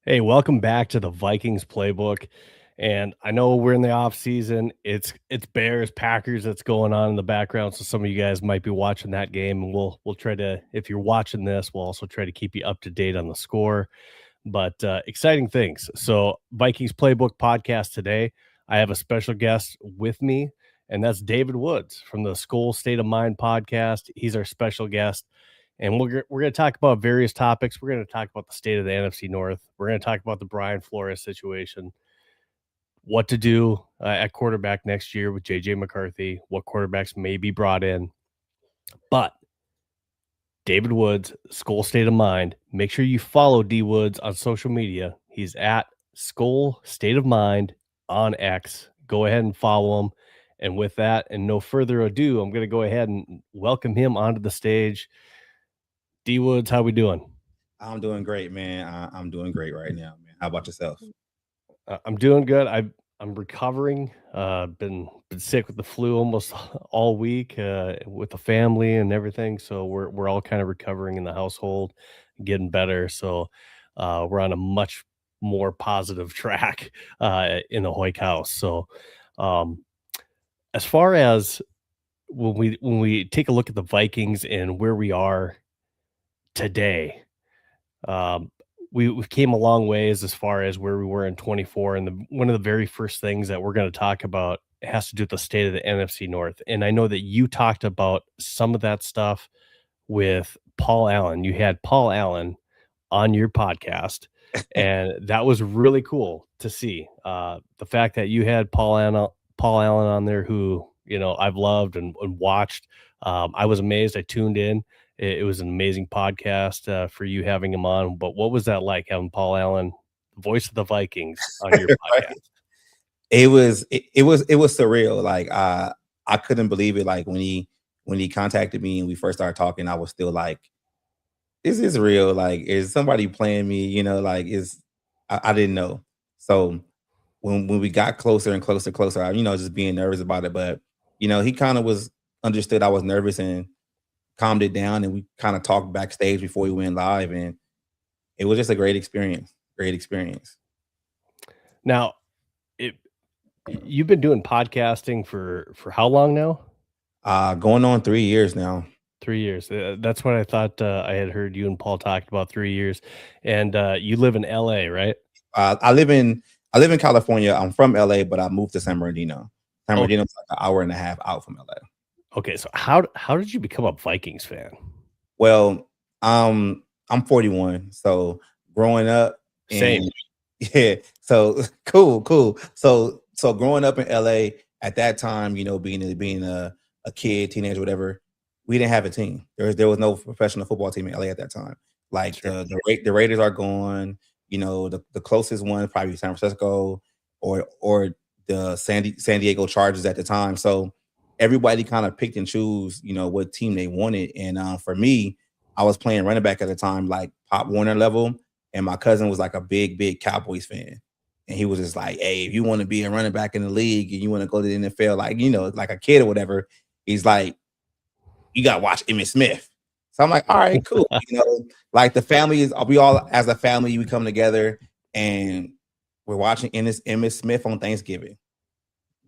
Hey, welcome back to the Vikings Playbook. And I know we're in the off season. It's Bears Packers that's going on in the background. So some of you guys might be watching that game, and we'll try to, if you're watching this, we'll also try to keep you up to date on the score. But exciting things. So Vikings Playbook podcast today. I have a special guest with me, and that's David Woods from the Skol State of Mind podcast. He's our special guest. And we're going to talk about various topics. We're going to talk about the state of the NFC North. We're going to talk about the Brian Flores situation, what to do at quarterback next year with J.J. McCarthy, what quarterbacks may be brought in. But David Woods, Skol State of Mind. Make sure you follow D Woods on social media. He's at Skol State of Mind on X. Go ahead and follow him. And with that, and no further ado, I'm going to go ahead and welcome him onto the stage. D Woods, how we doing? I'm doing great, man. I'm doing great right now, man. How about yourself? I'm doing good. I'm recovering. Been sick with the flu almost all week with the family and everything. So we're all kind of recovering in the household, getting better. So we're on a much more positive track in the Hoik house. So um, as far as when we take a look at the Vikings and where we are today, um, we came a long ways as far as where we were in 24. And one of the very first things that we're going to talk about has to do with the state of the NFC North. And I know that you talked about some of that stuff with Paul Allen. You had Paul Allen on your podcast, and that was really cool to see. The fact that you had Paul Allen on there, who I've loved and watched. I was amazed. I tuned in. It was an amazing podcast for you having him on. But what was that like, having Paul Allen, voice of the Vikings, on your Right. podcast? It was surreal. Like I couldn't believe it. Like when he contacted me and we first started talking, I was still like, is this real? Like, is somebody playing me? Like I didn't know. So when we got closer and closer, just being nervous about it. But he kind of was understood I was nervous and calmed it down, and we kind of talked backstage before we went live, and it was just a great experience. Great experience. Now, it, you've been doing podcasting for how long now? Going on 3 years now. 3 years. That's what I thought. I had heard you and Paul talked about 3 years, and you live in LA, right? I live in California. I'm from LA, but I moved to San Bernardino. San Okay. Bernardino's like an hour and a half out from LA. Okay. So how did you become a Vikings fan? Well, I'm 41, so growing up Same. in yeah, so cool. So growing up in LA at that time, being a kid, teenager, whatever, we didn't have a team. There was no professional football team in LA at that time. Like Sure. the Raiders are gone. The closest one probably San Francisco or the San Diego Chargers at the time. So everybody kind of picked and choose, what team they wanted. And for me, I was playing running back at the time, like Pop Warner level, and my cousin was like a big Cowboys fan. And he was just like, hey, if you want to be a running back in the league and you want to go to the NFL, like, like a kid or whatever, he's like, you got to watch Emmitt Smith. So I'm like, all right, cool. Like the family we all, as a family, we come together and we're watching Emmitt Smith on Thanksgiving.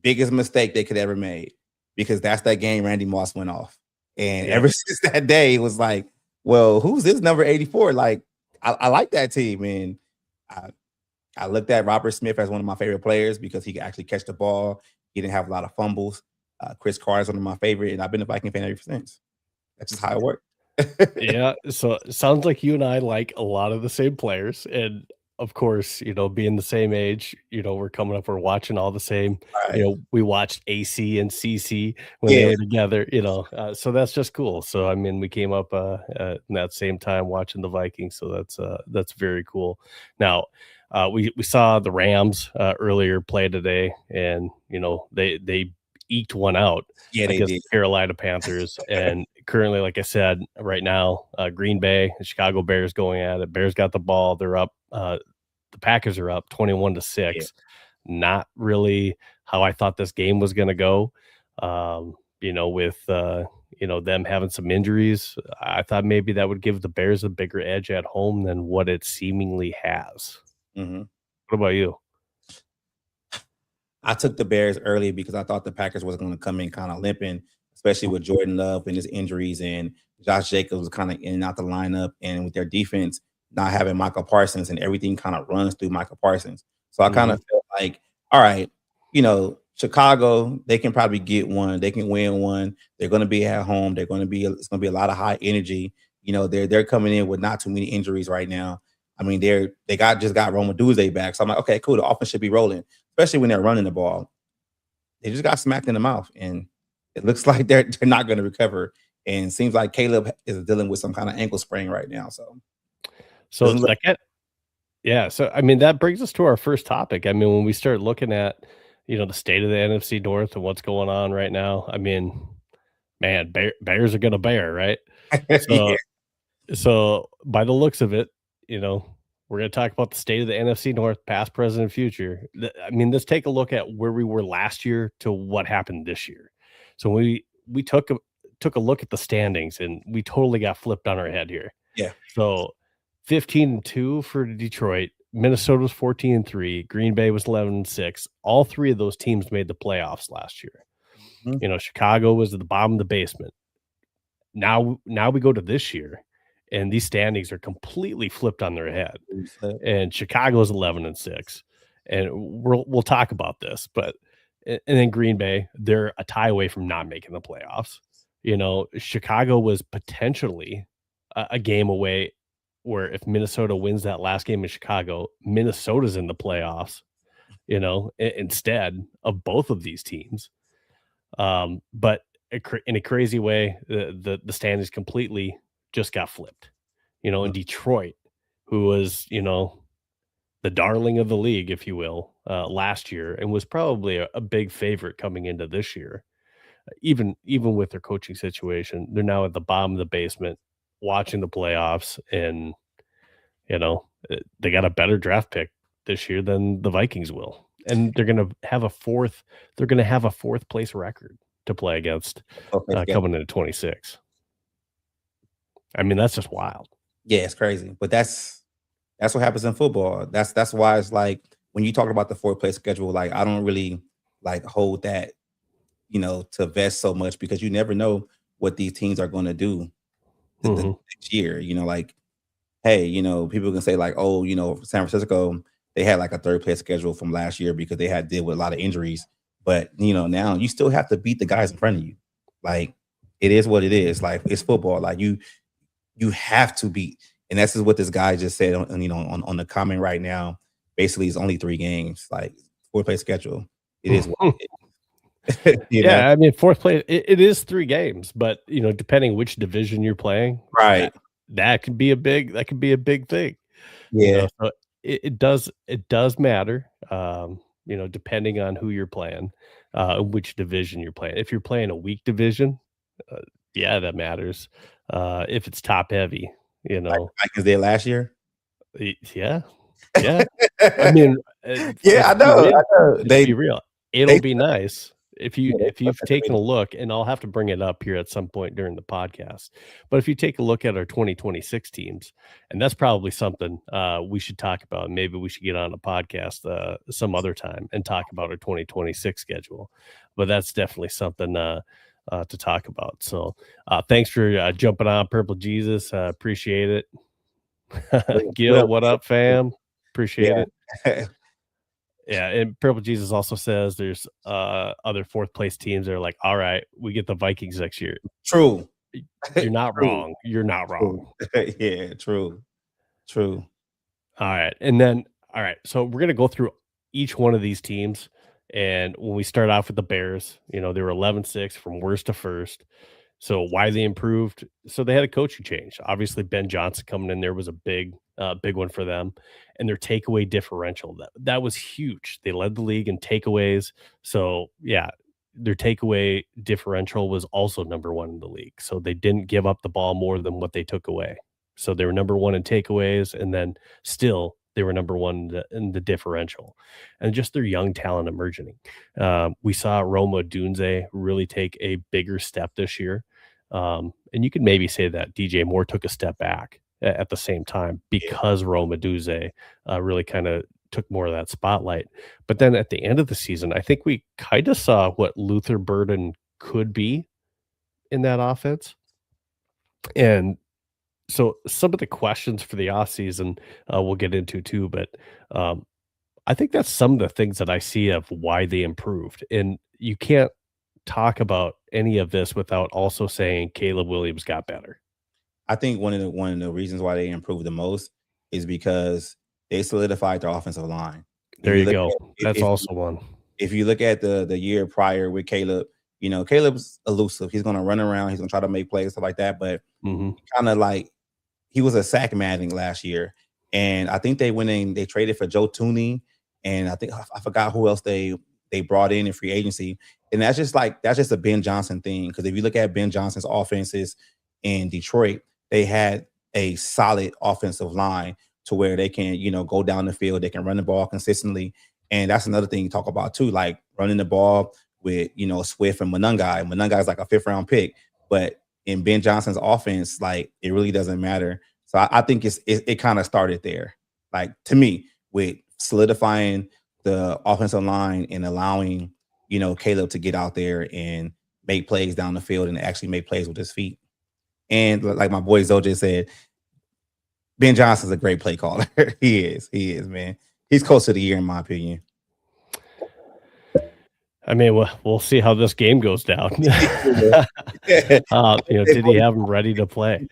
Biggest mistake they could ever made, because that's that game Randy Moss went off. And Yeah. ever since that day, it was like, well, who's this number 84? Like, I like that team. And I, I looked at Robert Smith as one of my favorite players because he could actually catch the ball. He didn't have a lot of fumbles. Chris Carr is one of my favorite, and I've been a Viking fan ever since. That's just how it worked. Yeah, so it sounds like you and I like a lot of the same players, and of course, being the same age, we're coming up, we're watching all the same. Right. We watched AC and CC when they Yeah. were together. So that's just cool. So I mean, we came up in that same time watching the Vikings, so that's very cool. Now, we saw the Rams earlier play today, and they eked one out Yeah, they against did. the Carolina Panthers. And currently, like I said, right now, Green Bay and Chicago Bears going at it. Bears got the ball. They're up. The Packers are up 21-6. Yeah. Not really how I thought this game was going to go. With them having some injuries, I thought maybe that would give the Bears a bigger edge at home than what it seemingly has. Mhm. What about you? I took the Bears early because I thought the Packers was going to come in kind of limping, especially with Jordan Love and his injuries, and Josh Jacobs was kind of in and out the lineup, and with their defense not having Michael Parsons, and everything kind of runs through Michael Parsons. So I kind Mhm. of felt like, all right, Chicago, they can probably get one, they can win one. They're going to be at home. It's going to be a lot of high energy. They're coming in with not too many injuries right now. I mean, they just got Roma Doomsday back. So I'm like, okay, cool. The offense should be rolling, especially when they're running the ball. They just got smacked in the mouth, and it looks like they're not going to recover. And it seems like Caleb is dealing with some kind of ankle sprain right now. So So doesn't look. yeah, so I mean that brings us to our first topic. I mean, when we start looking at, the state of the NFC North and what's going on right now, I mean, man, bears are gonna bear, right? Yeah, So by the looks of it, you know, we're gonna talk about the state of the NFC North, past, present, and future. I mean, let's take a look at where we were last year to what happened this year. So we took a look at the standings, and we totally got flipped on our head here. yeah. So 15-2 for Detroit. Minnesota was 14-3. Green Bay was 11-6. All three of those teams made the playoffs last year. Mhm. Chicago was at the bottom of the basement. Now we go to this year, and these standings are completely flipped on their head. And Chicago's 11-6. And we'll talk about this, but and then Green Bay, they're a tie away from not making the playoffs. Chicago was potentially a game away, where if Minnesota wins that last game in Chicago, Minnesota's in the playoffs, instead of both of these teams. But in a crazy way, the standings completely just got flipped. In Detroit, who was, the darling of the league, if you will, last year, and was probably a big favorite coming into this year. Even with their coaching situation, they're now at the bottom of the basement, watching the playoffs, and they got a better draft pick this year than the Vikings will, and they're gonna have a fourth. They're gonna have a fourth place record to play against Okay, coming into 26. I mean, that's just wild. yeah, it's crazy, but that's what happens in football. That's why it's like when you talk about the 4 play schedule, like I don't really like hold that to vest so much because you never know what these teams are going to do the Mhm. next year. Like, hey, people can say like, oh, San Francisco, they had like a 3rd place schedule from last year because they had deal with a lot of injuries. But now you still have to beat the guys in front of you. Like it is what it is. Like it's football. Like you have to beat. And that's just what this guy just said on the comment right now. Basically, it's only 3 games, like 4 play schedule. It is what it is. Yeah, I mean, 4th place, it is 3 games, but, depending which division you're playing, Right. that could be a big thing. Yeah. So it does matter, depending on who you're playing, which division you're playing. If you're playing a weak division, uh, yeah, that matters. If it's top heavy, you Like know, the Vikings did last year. yeah, yeah. I mean, Yeah, let's I be know, I real. know. Let's be real. It'll They be nice yeah, they if you've taken a look, and I'll have to bring it up here at some point during the podcast. But if you take a look at our 2026 teams, and that's probably something we should talk about. Maybe we should get on a podcast some other time and talk about our 2026 schedule. But that's definitely something to talk about. So thanks for jumping on, Purple Jesus. Appreciate it. What Gil, up? what up, fam? Appreciate it. Yeah. Yeah, and Purple Jesus also says there's other 4th place teams that are like, all right, we get the Vikings next year. True. You're not True. wrong. You're not True. wrong. Yeah, true. True. All right. And then, all right. So we're going to go through each one of these teams. And when we start off with the Bears, they were 11-6 from worst to first. So why they improved? So they had a coaching change. Obviously, Ben Johnson coming in there was a big one for them, and their takeaway differential that was huge. They led the league in takeaways. So yeah, their takeaway differential was also number 1 in the league. So they didn't give up the ball more than what they took away. So they were number 1 in takeaways, and then still they were number 1 in the differential, and just their young talent emerging. We saw Roma Dunze really take a bigger step this year. And you could maybe say that DJ Moore took a step back. at the same time because Rome Odunze really kind of took more of that spotlight. But then at the end of the season, I think we kind of saw what Luther Burden could be in that offense. And so some of the questions for the offseason we'll get into too, but um, I think that's some of the things that I see of why they improved. And you can't talk about any of this without also saying Caleb Williams got better. I think one of the reasons why they improved the most is because they solidified their offensive line. If There you you look go. at That's also one. if you look at the year prior with Caleb, Caleb's elusive. He's gonna run around, he's gonna try to make plays, stuff like that. But Hmm. kind of like he was a sack maddening last year. And I think they went in, they traded for Joe Tooney, and I think I forgot who else they brought in free agency. And that's just a Ben Johnson thing. Because if you look at Ben Johnson's offenses in Detroit, they had a solid offensive line to where they can, go down the field, they can run the ball consistently. And that's another thing you talk about too, like running the ball with Swift and Monungai. Monungai is like a 5th-round pick, but in Ben Johnson's offense, like it really doesn't matter. So I think it kind of started there, like to me, with solidifying the offensive line and allowing Caleb to get out there and make plays down the field and actually make plays with his feet. And like my boy Zoe just said, Ben Johnson's a great play caller. He is, man. He's close to the year in my opinion. I mean, we'll see how this game goes down. Did he have them ready to play?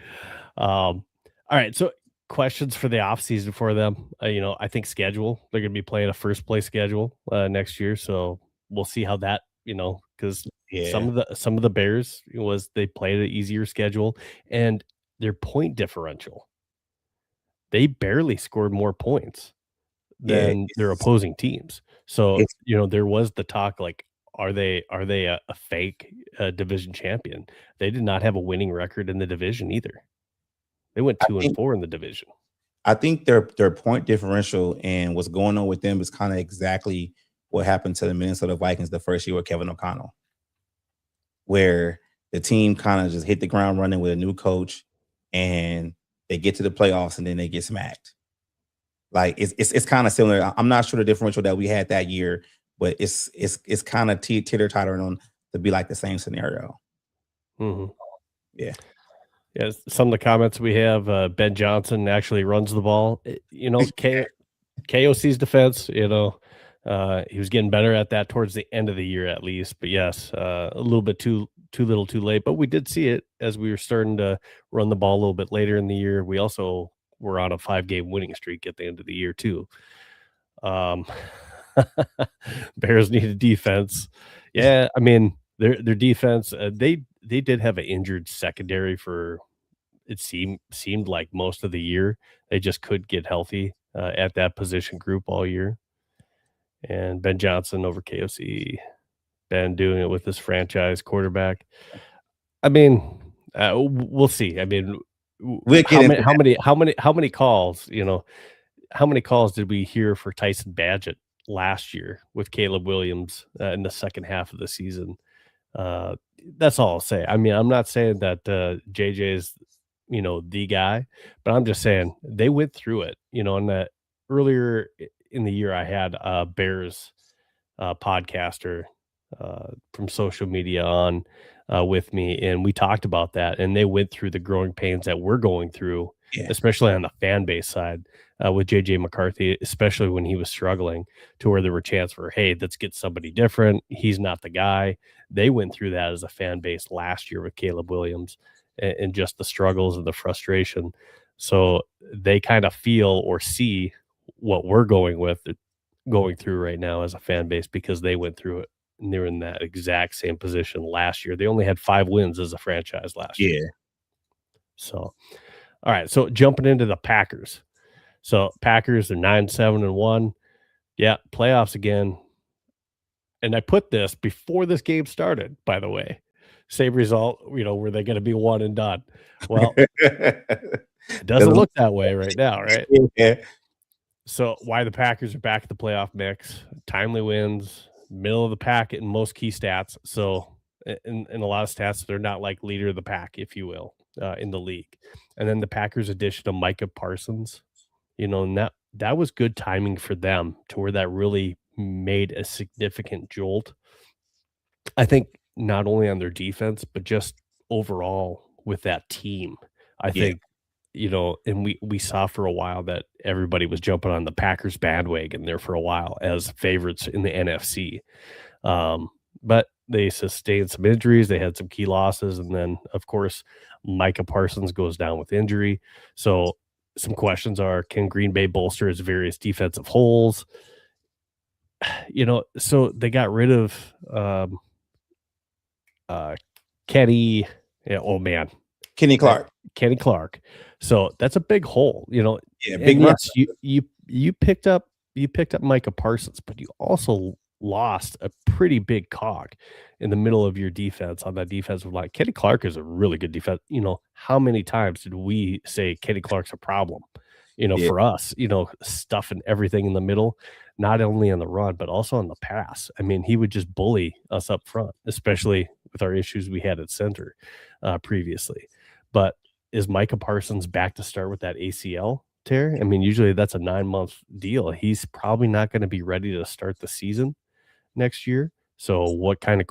All right. So questions for the offseason for them. I think schedule. They're going to be playing a first place schedule next year. So we'll see how that, because some of the Bears they played an easier schedule and their point differential. They barely scored more points than their opposing teams. So, there was the talk like, are they a fake division champion? They did not have a winning record in the division either. They went 2-4 in the division. I think their point differential and what's going on with them is kind of exactly what happened to the Minnesota Vikings the first year with Kevin O'Connell, where the team kind of just hit the ground running with a new coach and they get to the playoffs and then they get smacked. Like it's kind of similar. I'm not sure the differential that we had that year, but it's kind of teeter-tottering on to be like the same scenario. Mm-hmm. Yeah. Yeah, some of the comments we have, Ben Johnson actually runs the ball. KOC's defense, he was getting better at that towards the end of the year at least. But yes, a little bit too little too late. But we did see it as we were starting to run the ball a little bit later in the year. We also were on a 5-game winning streak at the end of the year too. Bears needed defense. Yeah, I mean, their defense, they did have an injured secondary for it seemed like most of the year. They just could get healthy at that position group all year. And Ben Johnson over KOC, Ben doing it with his franchise quarterback. I mean, we'll see. I mean, how many calls? How many calls did we hear for Tyson Badgett last year with Caleb Williams in the second half of the season? That's all I'll say. I mean, I'm not saying that JJ is, the guy, but I'm just saying they went through it, and that earlier in the year I had a Bears podcaster from social media on with me, and we talked about that, and they went through the growing pains that we're going through, especially on the fan base side with JJ McCarthy, especially when he was struggling to where there were chances for, hey, let's get somebody different. He's not the guy. They went through that as a fan base last year with Caleb Williams and just the struggles and the frustration. So they kind of feel or see what we're going through right now as a fan base because they went through it and they were in that exact same position last year. They only had 5 wins as a franchise last year. So, all right. So jumping into the Packers. So Packers are 9-7-1. Yeah, playoffs again. And I put this before this game started, by the way. Same result, were they going to be one and done? Well, it doesn't look that way right now, right? Yeah. So why the Packers are back at the playoff mix, timely wins, middle of the pack in most key stats. So in a lot of stats, they're not like leader of the pack, if you will. in the league. And then the Packers addition of Micah Parsons, and that was good timing for them to where that really made a significant jolt. I think not only on their defense, but just overall with that team. I Yeah. think, and we saw for a while that everybody was jumping on the Packers bandwagon there for a while as favorites in the NFC. But they sustained some injuries. They had some key losses. And then, of course, Micah Parsons goes down with injury. So some questions are, can Green Bay bolster its various defensive holes? So they got rid of Kenny. Yeah, oh, man. Kenny Clark. Kenny Clark. So that's a big hole, Yeah, big and yes, you picked up Micah Parsons, but you also lost a pretty big cog in the middle of your defense on that defensive line. Kenny Clark is a really good defense. How many times did we say Kenny Clark's a problem? For us, stuffing everything in the middle, not only on the run, but also on the pass. I mean, he would just bully us up front, especially with our issues we had at center previously. But is Micah Parsons back to start with that ACL tear? I mean, usually that's a 9-month deal. He's probably not going to be ready to start the season next year. So what kind of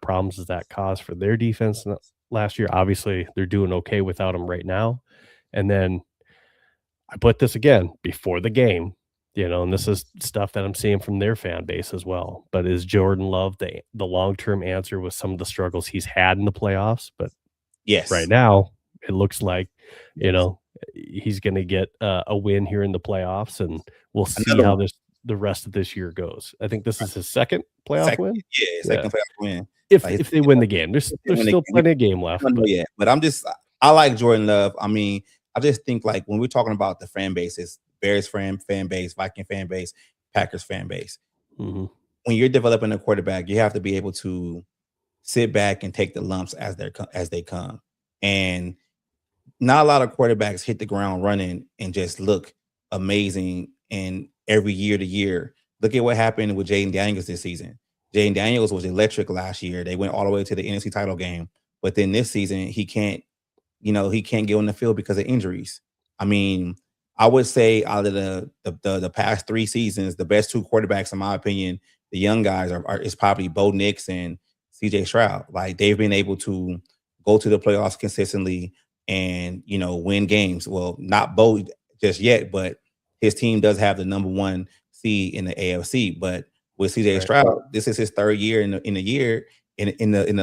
problems does that cause for their defense last year? Obviously, they're doing okay without him right now. And then I put this again before the game, and this is stuff that I'm seeing from their fan base as well. But is Jordan Love the long-term answer with some of the struggles he's had in the playoffs? But yes, right now it looks like, he's going to get a win here in the playoffs, and we'll see how the rest of this year goes. I think this is his second playoff win. Yeah, second playoff win. If they win the game, there's still plenty of game left. But I like Jordan Love. I mean, I just think like when we're talking about the fan bases, Bears fan base, Viking fan base, Packers fan base, when you're developing a quarterback, you have to be able to sit back and take the lumps as they come. And not a lot of quarterbacks hit the ground running and just look amazing. And every year to year, look at what happened with Jaden Daniels this season. Jaden Daniels was electric last year. They went all the way to the NFC title game, but then this season he can't get on the field because of injuries. I mean, I would say out of the past 3 seasons, the best 2 quarterbacks, in my opinion, the young guys is probably Bo Nix and CJ Stroud. Like, they've been able to go to the playoffs consistently and, win games. Well, not Bo just yet, but his team does have the number 1 seed in the AFC. But with CJ Stroud, this is his 3rd year in the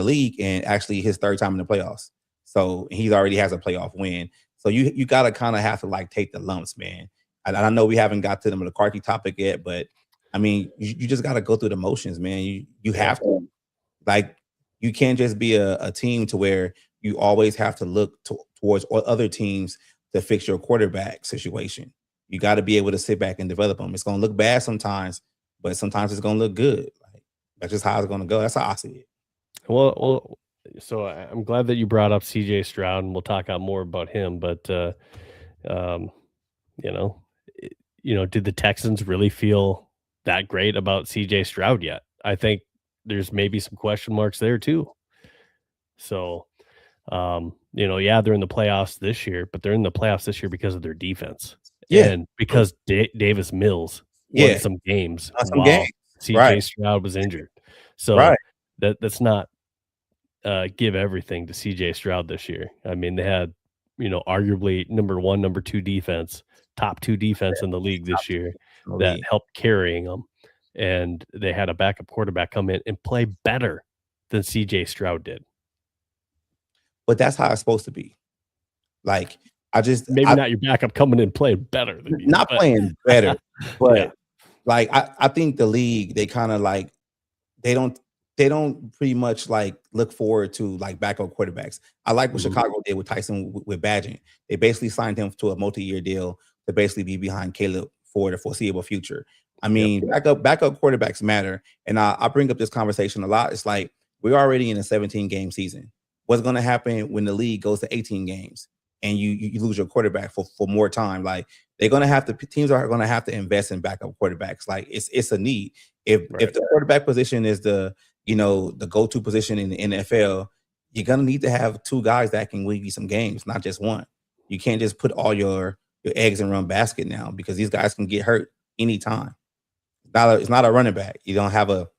league, and actually his 3rd time in the playoffs. So he already has a playoff win. So you got to kind of have to like take the lumps, man. And I know we haven't got to the McCarthy topic yet, but I mean, you just got to go through the motions, man. You have to, like, you can't just be a team to where you always have to look towards other teams to fix your quarterback situation. You got to be able to sit back and develop them. It's going to look bad sometimes, but sometimes it's going to look good. Like, that's just how it's going to go. That's how I see it. Well, so I'm glad that you brought up CJ Stroud, and we'll talk out more about him. But did the Texans really feel that great about CJ Stroud yet? I think there's maybe some question marks there too. So, they're in the playoffs this year, but they're in the playoffs this year because of their defense, and because Davis Mills won some games while CJ Stroud was injured. So that's not. Give everything to CJ Stroud this year. I mean, they had, arguably number 1, number 2 defense, top 2 defense in the league this year that helped carrying them. And they had a backup quarterback come in and play better than CJ Stroud did. But that's how it's supposed to be. Like, not your backup coming in playing better than you. Not playing better, but like I think the league, they kind of like they don't pretty much like look forward to like backup quarterbacks. I like what Chicago did with Tyson with Badgett. They basically signed him to a multi-year deal to basically be behind Caleb for the foreseeable future. I mean, backup quarterbacks matter. And I bring up this conversation a lot. It's like, we're already in a 17-game season. What's going to happen when the league goes to 18 games and you lose your quarterback for more time? Like, teams are going to have to invest in backup quarterbacks. Like, it's a need. If the quarterback position is the go-to position in the NFL, you're gonna need to have two guys that can win you some games, not just one. You can't just put all your eggs in one basket now because these guys can get hurt anytime. It's not a running back. You don't have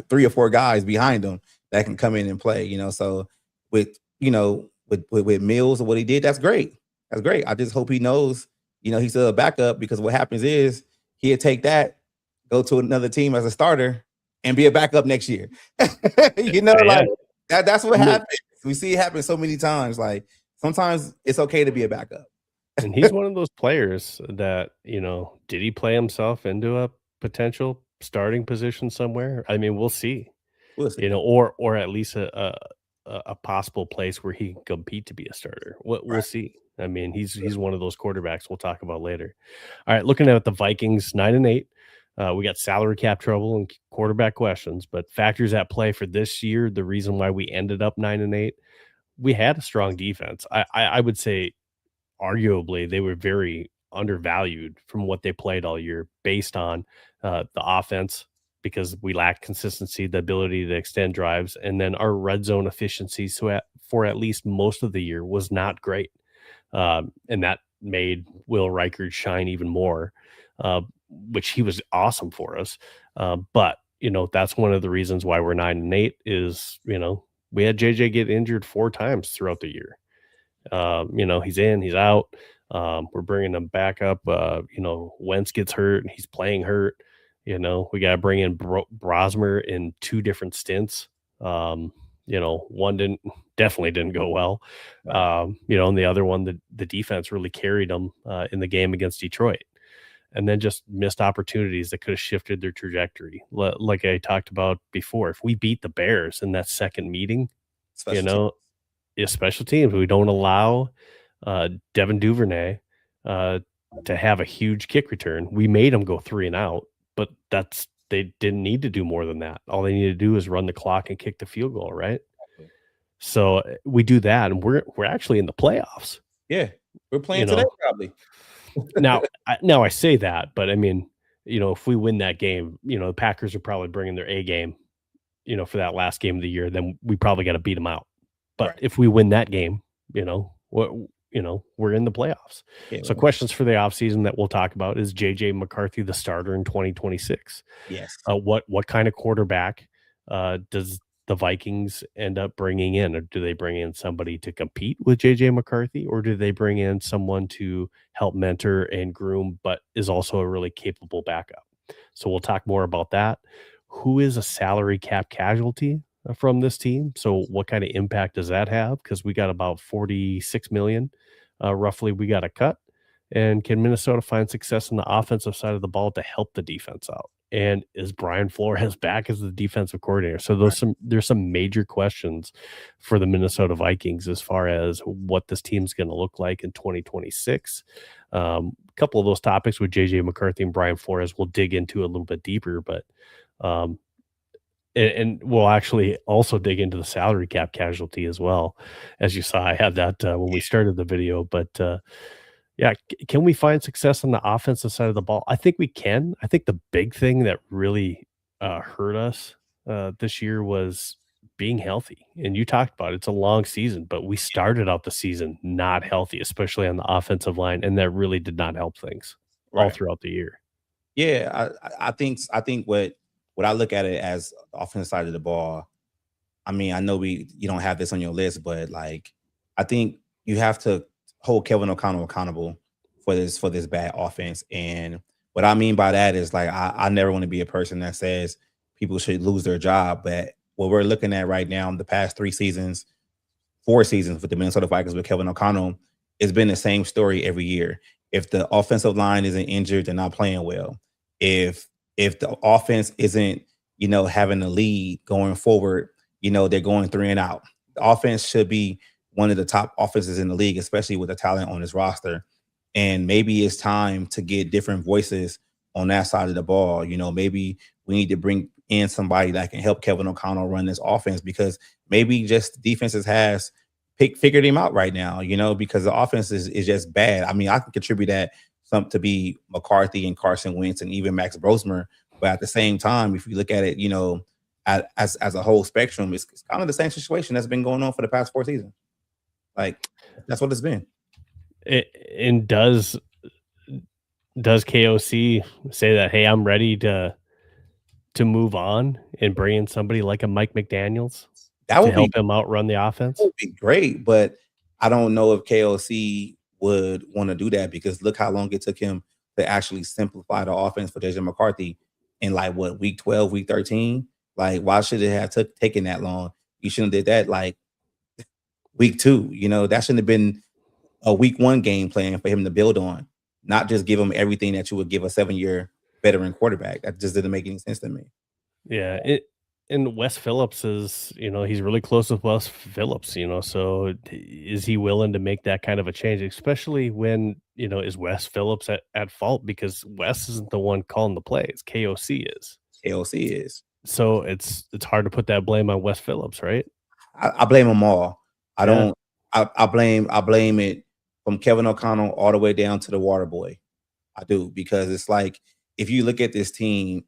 three or four guys behind them that can come in and play. So with with Mills and what he did, that's great. That's great. I just hope he knows, he's still a backup because what happens is he'll take that, go to another team as a starter, and be a backup next year. Yeah. That's what happens. We see it happen so many times. Like sometimes it's okay to be a backup. And he's one of those players that, did he play himself into a potential starting position somewhere? I mean, we'll see. We'll see. Or at least a possible place where he can compete to be a starter. We'll see. I mean, he's one of those quarterbacks we'll talk about later. All right, looking at the Vikings, 9-8. We got salary cap trouble and quarterback questions, but factors at play for this year, the reason why we ended up 9-8, we had a strong defense. I would say arguably they were very undervalued from what they played all year based on the offense, because we lacked consistency, the ability to extend drives, and then our red zone efficiency for at least most of the year was not great. And that made Will Reichard shine even more, which he was awesome for us. But, that's one of the reasons why we're 9-8 is, we had JJ get injured 4 times throughout the year. He's in, he's out. We're bringing him back up. Wentz gets hurt and he's playing hurt. We got to bring in Brosmer in 2 different stints. One definitely didn't go well. And the other one, the defense really carried them in the game against Detroit, and then just missed opportunities that could have shifted their trajectory. Like I talked about before, if we beat the Bears in that second meeting, special teams, we don't allow Devin Duvernay to have a huge kick return. We made them go 3 and out, but they didn't need to do more than that. All they needed to do is run the clock and kick the field goal, right? So we do that, and we're actually in the playoffs. Yeah, we're playing today probably. now I say that, but I mean, if we win that game, the Packers are probably bringing their A game, for that last game of the year. Then we probably got to beat them out. But if we win that game, we're in the playoffs. Yeah, so questions for the offseason that we'll talk about is JJ McCarthy the starter in 2026? Yes. What kind of quarterback does the Vikings end up bringing in? Or do they bring in somebody to compete with JJ McCarthy, or do they bring in someone to help mentor and groom, but is also a really capable backup? So we'll talk more about that. Who is a salary cap casualty from this team? So what kind of impact does that have? Because we got about $46 million roughly we got to cut. And can Minnesota find success on the offensive side of the ball to help the defense out? And is Brian Flores back as the defensive coordinator? So there's some major questions for the Minnesota Vikings as far as what this team's going to look like in 2026. A couple of those topics with JJ McCarthy and Brian Flores we'll dig into a little bit deeper, but and we'll actually also dig into the salary cap casualty as well. As you saw, I had that when we started the video, but can we find success on the offensive side of the ball? I think we can. I think the big thing that really hurt us this year was being healthy. And you talked about it. It's a long season, but we started out the season not healthy, especially on the offensive line, and that really did not help things all throughout the year. Yeah, I think what I look at it as the offensive side of the ball. I mean, I know you don't have this on your list, but like I think you have to hold Kevin O'Connell accountable for this bad offense. And what I mean by that is like I never want to be a person that says people should lose their job. But what we're looking at right now in the past 4 seasons with the Minnesota Vikings with Kevin O'Connell, it's been the same story every year. If the offensive line isn't injured, they're not playing well. If the offense isn't, having a lead going forward, they're going 3 and out. The offense should be one of the top offenses in the league, especially with the talent on this roster. And maybe it's time to get different voices on that side of the ball. Maybe we need to bring in somebody that can help Kevin O'Connell run this offense, because maybe just defenses has figured him out right now, because the offense is just bad. I mean, I can contribute that to be McCarthy and Carson Wentz and even Max Brosmer. But at the same time, if you look at it, as a whole spectrum, it's kind of the same situation that's been going on for the past 4 seasons. Like that's what it's been. And does KOC say that, hey, I'm ready to move on and bring in somebody like a Mike McDaniels That to would be help him outrun the offense? great, but I don't know if KOC would want to do that because look how long it took him to actually simplify the offense for JJ McCarthy in like what week 12, week 13. Like, why should it have taken that long? You shouldn't have did that like week 2. That shouldn't have been a week 1 game plan for him to build on, not just give him everything that you would give a 7-year veteran quarterback. That just didn't make any sense to me. Yeah, and Wes Phillips is, he's really close with Wes Phillips, so is he willing to make that kind of a change, especially when, is Wes Phillips at fault because Wes isn't the one calling the plays, KOC is. KOC is. So it's hard to put that blame on Wes Phillips, right? I blame them all. I Yeah. don't. I blame it from Kevin O'Connell all the way down to the water boy. I do because it's like if you look at this team,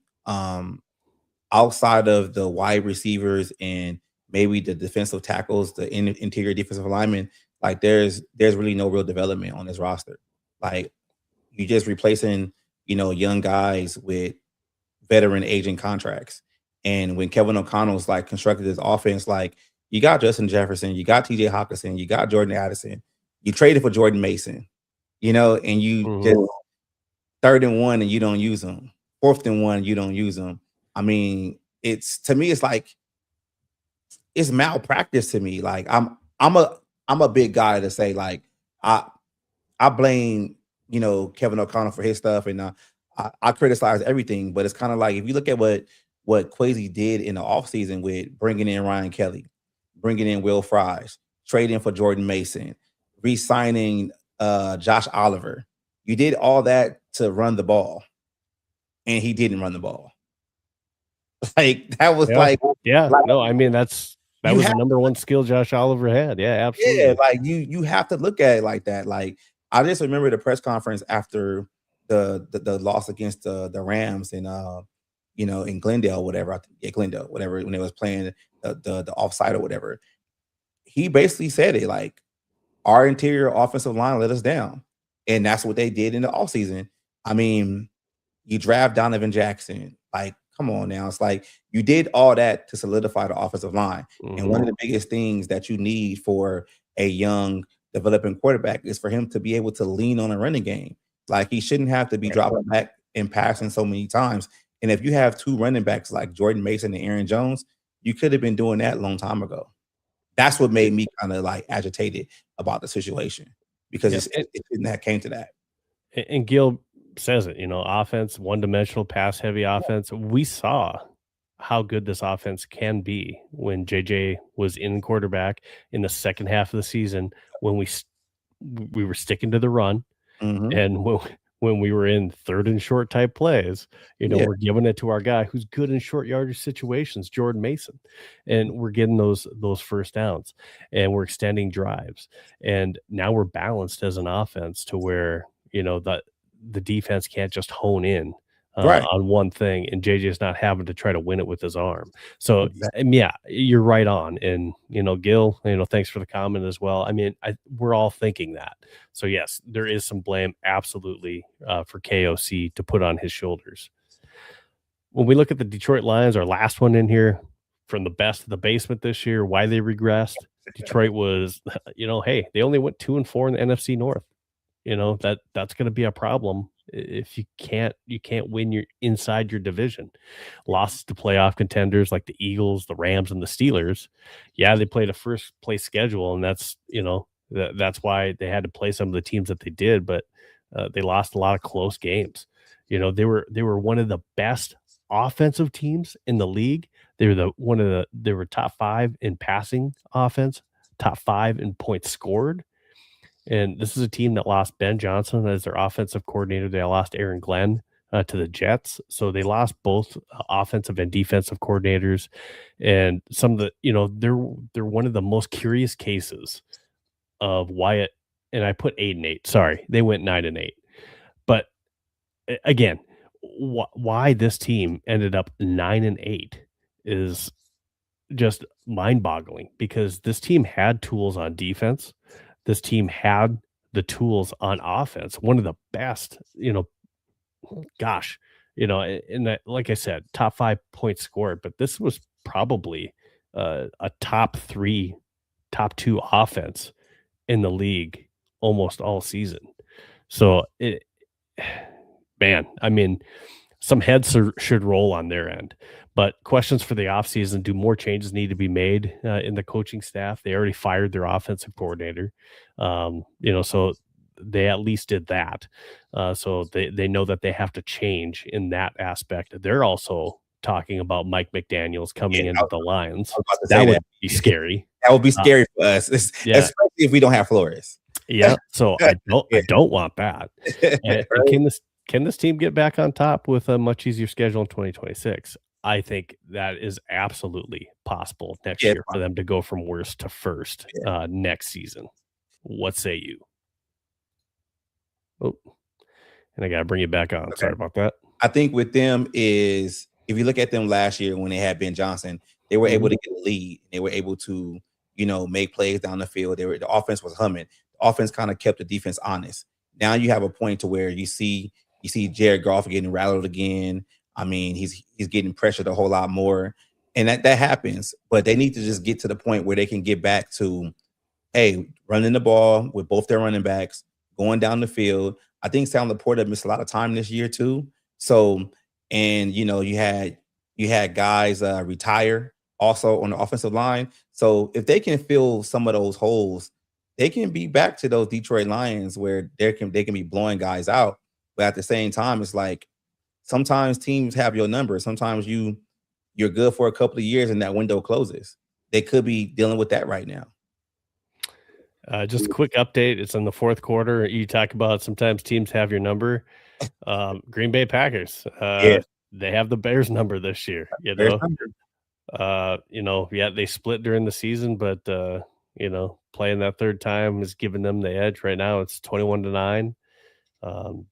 outside of the wide receivers and maybe the defensive tackles, the interior defensive linemen, like there's really no real development on this roster. Like you just replacing young guys with veteran aging contracts. And when Kevin O'Connell's like constructed this offense, like you got Justin Jefferson, you got TJ Hawkinson, you got Jordan Addison, you traded for Jordan Mason, and you just 3rd and 1 and you don't use them. 4th and 1, you don't use them. I mean, to me, it's like it's malpractice to me. Like I'm a big guy to say like I blame Kevin O'Connell for his stuff and I criticize everything, but it's kind of like if you look at what Kwesi did in the offseason with bringing in Ryan Kelly, bringing in Will Fries, trading for Jordan Mason, re-signing Josh Oliver. You did all that to run the ball, and he didn't run the ball. Like that was yeah. No, I mean that was the number one to, skill Josh Oliver had. Yeah, absolutely. yeah, like you have to look at it like that. Like I just remember the press conference after the loss against the Rams and in Glendale, whatever. Glendale, whatever, when they was playing the offside or whatever. He basically said it like our interior offensive line let us down. And that's what they did in the offseason. I mean, you draft Donovan Jackson. Like, come on now. It's like you did all that to solidify the offensive line. And one of the biggest things that you need for a young developing quarterback is for him to be able to lean on a running game. Like he shouldn't have to be dropping back and passing so many times. And if you have 2 running backs like Jordan Mason and Aaron Jones, you could have been doing that a long time ago. That's what made me kind of like agitated about the situation because it shouldn't have came to that. And Gil says it, offense, one-dimensional, pass-heavy offense. We saw how good this offense can be when JJ was in quarterback in the second half of the season when we were sticking to the run, and when we were in 3rd and short type plays, we're giving it to our guy who's good in short yardage situations, Jordan Mason, and we're getting those first downs, and we're extending drives, and now we're balanced as an offense to where the defense can't just hone in on one thing, and JJ's not having to try to win it with his arm. So yeah, you're right on. And Gil, thanks for the comment as well. I mean, we're all thinking that. So yes, there is some blame absolutely for KOC to put on his shoulders. When we look at the Detroit Lions, our last one in here, from the best of the basement this year, why they regressed. Detroit was, hey, they only went 2-4 in the NFC North. That's going to be a problem if you can't win your inside your division. Losses to playoff contenders like the Eagles, the Rams, and the Steelers. Yeah, they played a first place schedule, and that's that's why they had to play some of the teams that they did. But they lost a lot of close games. They were one of the best offensive teams in the league. They were top 5 in passing offense, top 5 in points scored. And this is a team that lost Ben Johnson as their offensive coordinator. They lost Aaron Glenn to the Jets. So they lost both offensive and defensive coordinators. And some of the, they're one of the most curious cases of why and I put 8-8. Sorry, they went 9-8. But again, why this team ended up 9-8 is just mind-boggling because this team had tools on defense. This team had the tools on offense. One of the best, gosh, in that, like I said, top 5 points scored, but this was probably a top 3, top 2 offense in the league almost all season. So man, I mean, some heads should roll on their end. But questions for the offseason, do more changes need to be made in the coaching staff? They already fired their offensive coordinator. So they at least did that. So they know that they have to change in that aspect. They're also talking about Mike McDaniels coming Yeah, into the Lions. I was about to That say would that. be scary. That would be scary for us, Yeah. especially if we don't have Flores. Yeah. So I Yeah. don't want that. And Right? can this team get back on top with a much easier schedule in 2026? I think that is absolutely possible next Yeah, it's year for them to go from worst to first next season. What say you? Oh, and I got to bring you back on. okay. Sorry about that. I think with them is if you look at them last year when they had Ben Johnson, they were able to get a lead. They were able to, make plays down the field. The offense was humming. The offense kind of kept the defense honest. Now you have a point to where you see Jared Goff getting rattled again. I mean, he's getting pressured a whole lot more. And that happens, but they need to just get to the point where they can get back to, hey, running the ball with both their running backs, going down the field. I think Sam Laporta missed a lot of time this year too. So, and you had guys retire also on the offensive line. So if they can fill some of those holes, they can be back to those Detroit Lions where they can be blowing guys out. But at the same time, it's like sometimes teams have your number. Sometimes you're good for a couple of years and that window closes. They could be dealing with that right now. Just a quick update. It's in the fourth quarter. You talk about sometimes teams have your number. Green Bay Packers. Yeah. They have the Bears number this year. They split during the season, but playing that third time is giving them the edge right now. It's 21-9.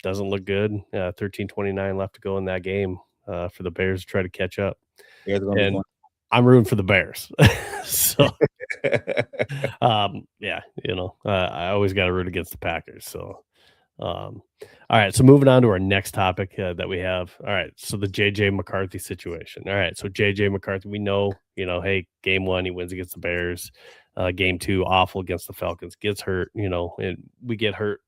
Doesn't look good. 13-29 left to go in that game for the Bears to try to catch up. And I'm rooting for the Bears. So, I always got to root against the Packers. So, all right. So moving on to our next topic that we have. All right. So the JJ McCarthy situation. All right. So JJ McCarthy, we know, hey, game 1, he wins against the Bears. Game 2, awful against the Falcons, gets hurt, and we get hurt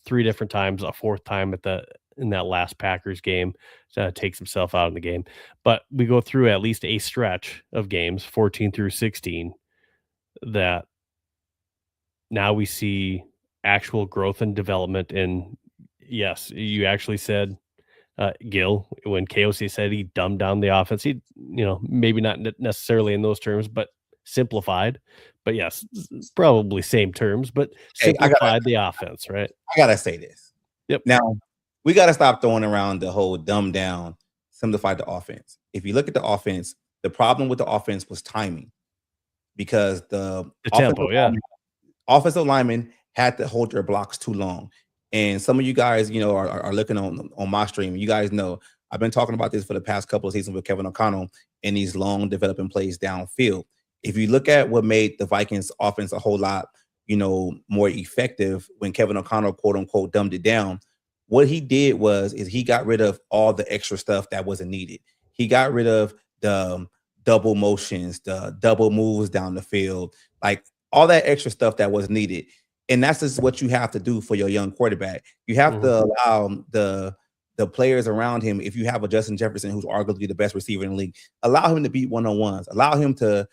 3 different times, a 4th time in that last Packers game, takes himself out of the game. But we go through at least a stretch of games, 14 through 16, that now we see actual growth and development. And yes, you actually said, Gil, when KOC said he dumbed down the offense, he, maybe not necessarily in those terms, but simplified. But yes, probably same terms, but simplified the offense, right? I gotta say this. Yep. Now we gotta stop throwing around the whole dumb down, simplify the offense. If you look at the offense, the problem with the offense was timing, because the tempo, offensive linemen had to hold their blocks too long. And some of you guys, are looking on my stream. You guys know I've been talking about this for the past couple of seasons with Kevin O'Connell and these long developing plays downfield. If you look at what made the Vikings offense a whole lot, more effective when Kevin O'Connell, quote unquote, dumbed it down, what he did is he got rid of all the extra stuff that wasn't needed. He got rid of the double motions, the double moves down the field, like all that extra stuff that was needed. And that's just what you have to do for your young quarterback. You have to allow the players around him. If you have a Justin Jefferson, who's arguably the best receiver in the league, allow him to beat one-on-ones. Allow him to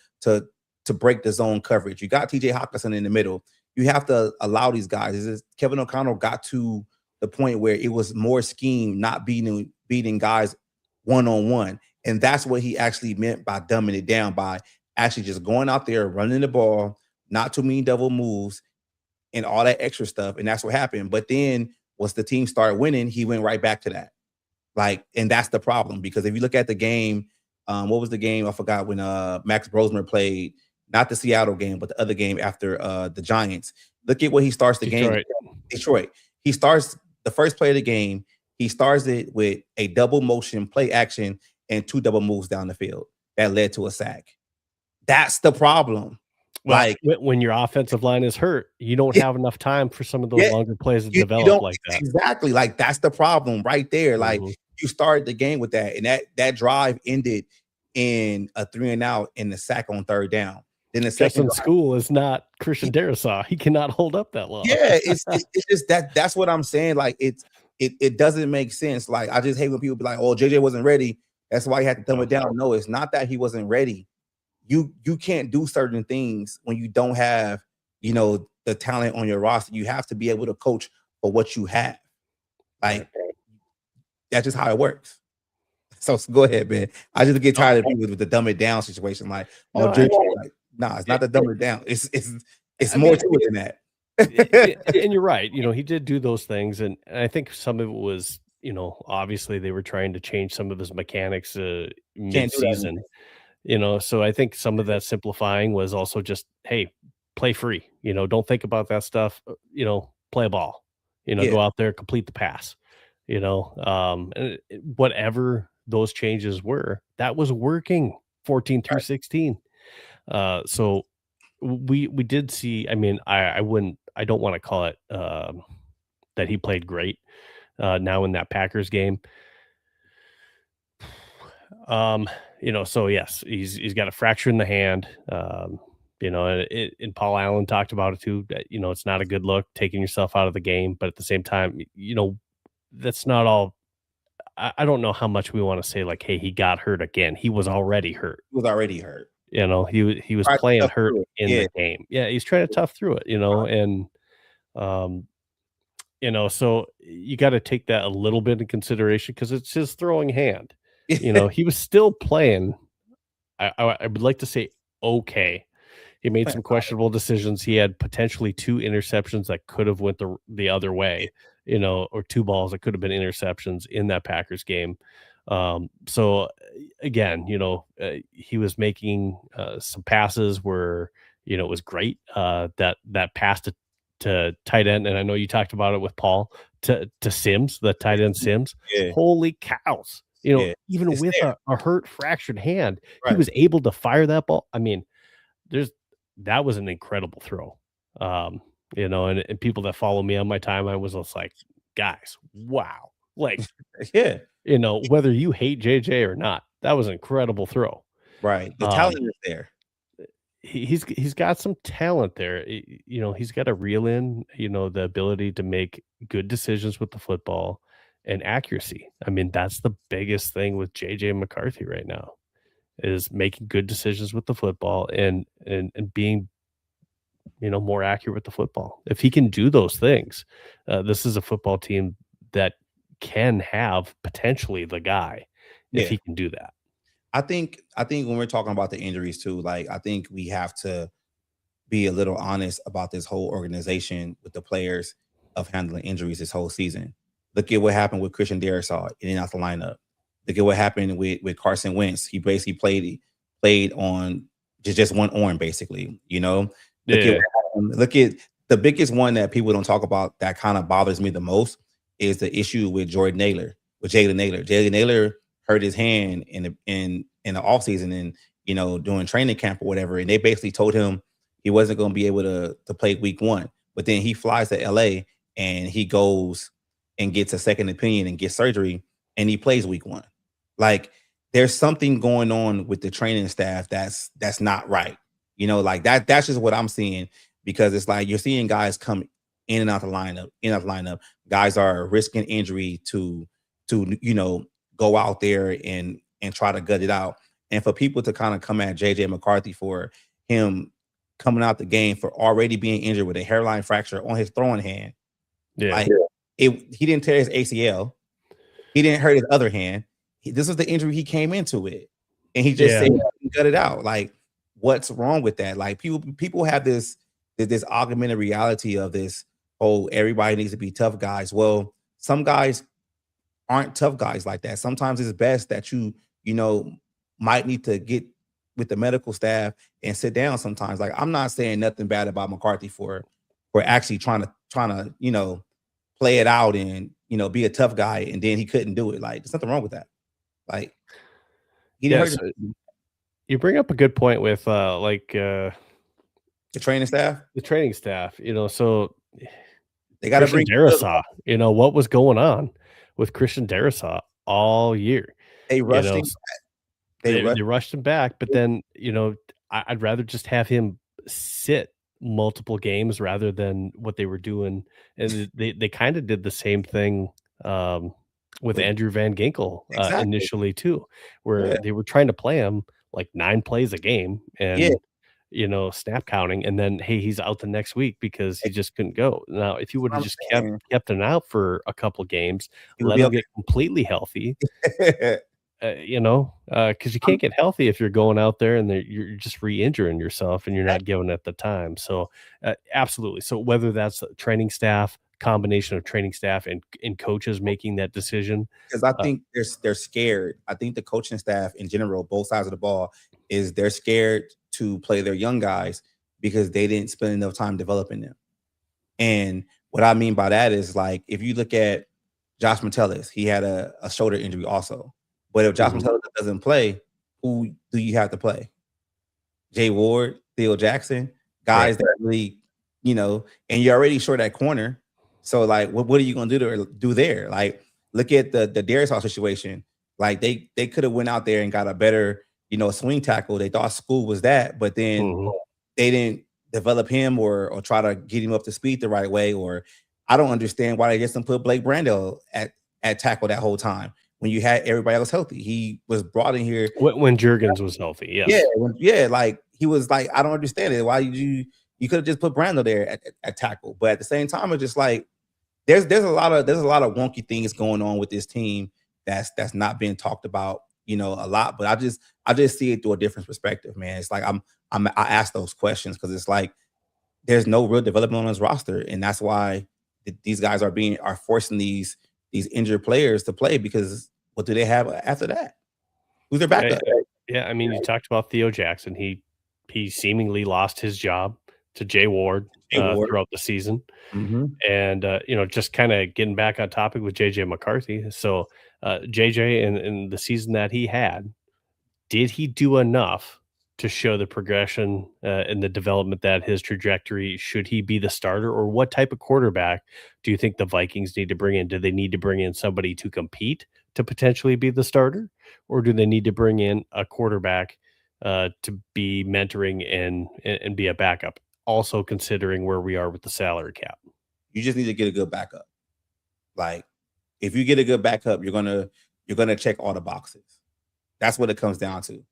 break the zone coverage. You got TJ Hawkinson in the middle. You have to allow these guys. Kevin O'Connell got to the point where it was more scheme, not beating guys one-on-one. And that's what he actually meant by dumbing it down, by actually just going out there, running the ball, not too many double moves, and all that extra stuff. And that's what happened. But then once the team started winning, he went right back to that. And that's the problem, because if you look at the game, what was the game? I forgot, when Max Brosmer played, not the Seattle game, but the other game after the Giants. Look at what he starts the game. Detroit. He starts the first play of the game. He starts it with a double motion play action and 2 double moves down the field. that led to a sack. That's the problem. Well, Like, when your offensive line is hurt, you don't yeah, have enough time for some of those yeah, longer plays to you develop don't like that. exactly, like, that's the problem right there. Like, Mhm. you started the game with that, and that drive ended in a 3 and out and the sack on 3rd down. Then the second Justin drive, School is not Christian Darrisaw. He cannot hold up that long. yeah, it's just that's what I'm saying. Like, it doesn't make sense. Like, I just hate when people be like, "Oh, JJ wasn't ready. That's why he had to dumb No. it down." No, it's not that he wasn't ready. You can't do certain things when you don't have, the talent on your roster. You have to be able to coach for what you have. Right. Like, that's just how it works. So go ahead, man. I just get tired of people with the dumb it down situation. Like, oh, No, I JJ, like, nah, it's not the dumb it down. It's I more mean, to it than that. and you're right. He did do those things, and I think some of it was, obviously they were trying to change some of his mechanics Can't do that. mid-season. So I think some of that simplifying was also just, hey, play free. Don't think about that stuff. Play a ball. Yeah, Go out there, complete the pass. Whatever those changes were, that was working 14 through right. 16. So we did see. I mean, I don't want to call it that he played great now in that Packers game. So yes, he's got a fracture in the hand. And Paul Allen talked about it too. That, it's not a good look taking yourself out of the game, but at the same time, that's not all. I don't know how much we want to say like, hey, he got hurt again. He was already hurt. He was already hurt. He was Tried to playing tough hurt through it. in Yeah, the game. Yeah, he's trying to tough through it. And um, so you got to take that a little bit in consideration because it's his throwing hand. He was still playing. I would like to say okay. He made some questionable decisions. He had potentially 2 interceptions that could have went the other way, or 2 balls that could have been interceptions in that Packers game. So again, he was making some passes where, it was great. That pass to tight end, and I know you talked about it with Paul to Sims, the tight end Sims. yeah, Holy cows! yeah. Even It's with there, a hurt, fractured hand, he right? was able to fire that ball. I mean, that was an incredible throw. And people that follow me on my timeline was just like, guys, wow. Like, Yeah, whether you hate JJ or not, that was an incredible throw. right. The Um, talent is there. he's got some talent there. He's got to reel in, the ability to make good decisions with the football and accuracy. I mean, that's the biggest thing with JJ McCarthy right now is making good decisions with the football and being more accurate with the football. If he can do those things, this is a football team that can have potentially the guy if Yeah. he can do that. I think when we're talking about the injuries too, like, I think we have to be a little honest about this whole organization with the players of handling injuries this whole season. Look at what happened with Christian Darrisaw in and out the lineup. Look at what happened with Carson Wentz. He basically played on just one arm, basically. Look at Yeah, look at the biggest one that people don't talk about that kind of bothers me the most is the issue with Jalen Naylor. Jalen Naylor hurt his hand in the offseason and doing training camp or whatever, and they basically told him he wasn't going to be able to play week 1. But then he flies to LA and he goes and gets a second opinion and gets surgery and he plays week 1. Like, there's something going on with the training staff that's not right. Like that's just what I'm seeing, because it's like you're seeing guys come in and out the lineup. Guys are risking injury to go out there and try to gut it out. And for people to kind of come at JJ McCarthy for him coming out the game for already being injured with a hairline fracture on his throwing hand. yeah, Like, he didn't tear his ACL. He didn't hurt his other hand. This was the injury he came into it. And he just yeah. said he cut it out. Like, what's wrong with that? Like, people have this augmented reality of this, oh, everybody needs to be tough guys. Well, some guys aren't tough guys like that. Sometimes it's best that you might need to get with the medical staff and sit down sometimes. Like, I'm not saying nothing bad about McCarthy for actually trying to play it out and be a tough guy, and then he couldn't do it. Like, there's nothing wrong with that. Like, he didn't Yeah, hurt so him. You bring up a good point with The training staff, the training staff. So they got to Christian bring. Darrisaw, what was going on with Christian Darrisaw all year? They You rushed know, him. s- They they rushed. rushed him back, but then I'd rather just have him sit multiple games rather than what they were doing. And they kind of did the same thing with With Andrew Van Ginkel exactly. initially too, Yeah. where they were trying to play him like 9 plays a game Yeah. and snap counting, and then, hey, he's out the next week because he That's just couldn't go. Now, if you would what have I'm just kept saying. kept him out for a couple games, He would let be him okay. get completely healthy, because you I'm can't get healthy if you're going out there and you're just re-injuring yourself and you're Exactly. not giving it the time. So, absolutely. So whether that's training staff, combination of training staff and coaches making that decision, Because I uh, think they're scared. I think the coaching staff in general, both sides of the ball, is they're scared to play their young guys because they didn't spend enough time developing them. And what I mean by that is like if you look at Josh Metellus, he had a shoulder injury also. But if Josh mhm, Metellus doesn't play, who do you have to play? Jay Ward, Theo Jackson, right. guys that really, and you're already short at corner. So like, what are you gonna do there? Like, look at the Darius Hall situation. Like they could have went out there and got a better, swing tackle. They thought School was that, but then Mhm. they didn't develop him or try to get him up to speed the right way. Or I don't understand why they just didn't put Blake Brandel at tackle that whole time when you had everybody else healthy. He was brought in here. When Jurgens was healthy, Yeah, yes. yeah, like he was like, I don't understand it. Why did you could have just put Brando there at tackle, but at the same time, it's just like there's a lot of wonky things going on with this team that's not being talked about, a lot. But I just see it through a different perspective, man. It's like I ask those questions because it's like there's no real development on his roster, and that's why these guys are forcing these injured players to play because what do they have after that? Who's their Yeah, backup? yeah, I mean, you talked about Theo Jackson. He seemingly lost his job to Jay Ward, Jay Ward. throughout the season, Mhm. and, just kinda getting back on topic with JJ McCarthy. So, JJ in the season that he had, did he do enough to show the progression, and the development that his trajectory should he be the starter, or what type of quarterback do you think the Vikings need to bring in? Do they need to bring in somebody to compete to potentially be the starter, or do they need to bring in a quarterback, to be mentoring and be a backup? Also considering where we are with the salary cap. You just need to get a good backup. Like if you get a good backup, you're gonna check all the boxes. That's what it comes down to.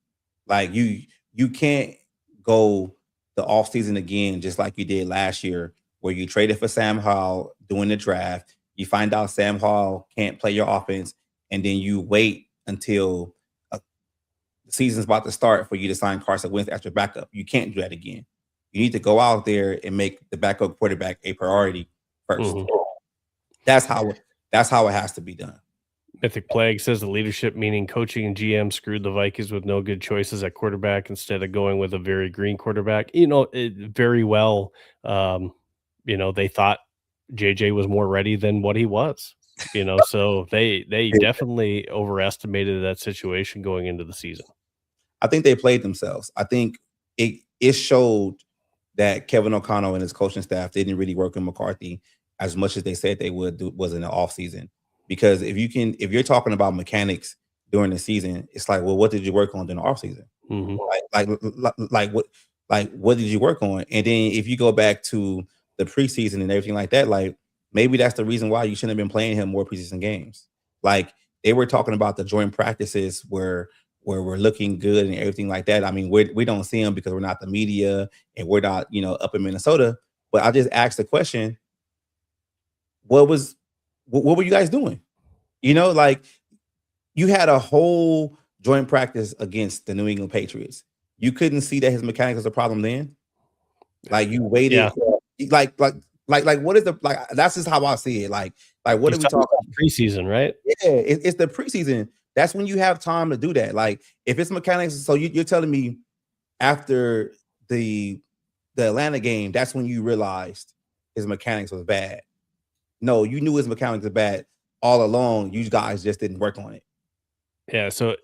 Like you can't go the offseason again just like you did last year, where you traded for Sam Howell during the draft. You find out Sam Howell can't play your offense, and then you wait until the season's about to start for you to sign Carson Wentz as your backup. You can't do that again. You need to go out there and make the backup quarterback a priority first. Mhm. That's how it has to be done. Mythic Plague says the leadership, meaning coaching and GM, screwed the Vikings with no good choices at quarterback instead of going with a very green quarterback. Very well. They thought JJ was more ready than what he was. So they definitely overestimated that situation going into the season. I think they played themselves. I think it showed that Kevin O'Connell and his coaching staff didn't really work with McCarthy as much as they said they would do was in the offseason. Because if you're talking about mechanics during the season, it's like, well, what did you work on during the offseason? Mhm. What did you work on? And then if you go back to the preseason and everything like that, like maybe that's the reason why you shouldn't have been playing him more preseason games. Like they were talking about the joint practices where we're looking good and everything like that. I mean, we don't see them because we're not the media and we're not, up in Minnesota. But I just asked the question, what was what were you guys doing? Like you had a whole joint practice against the New England Patriots. You couldn't see that his mechanics was a problem then. Like you Yeah. waited, like what is the like? That's just how I see it. Like what He's are we talking talking? about preseason, right? Yeah, it's the preseason. That's when you have time to do that. Like if it's mechanics, so you're telling me after the the Atlanta game, that's when you realized his mechanics was bad. No, you knew his mechanics was bad all along. You guys just didn't work on it. Yeah, so,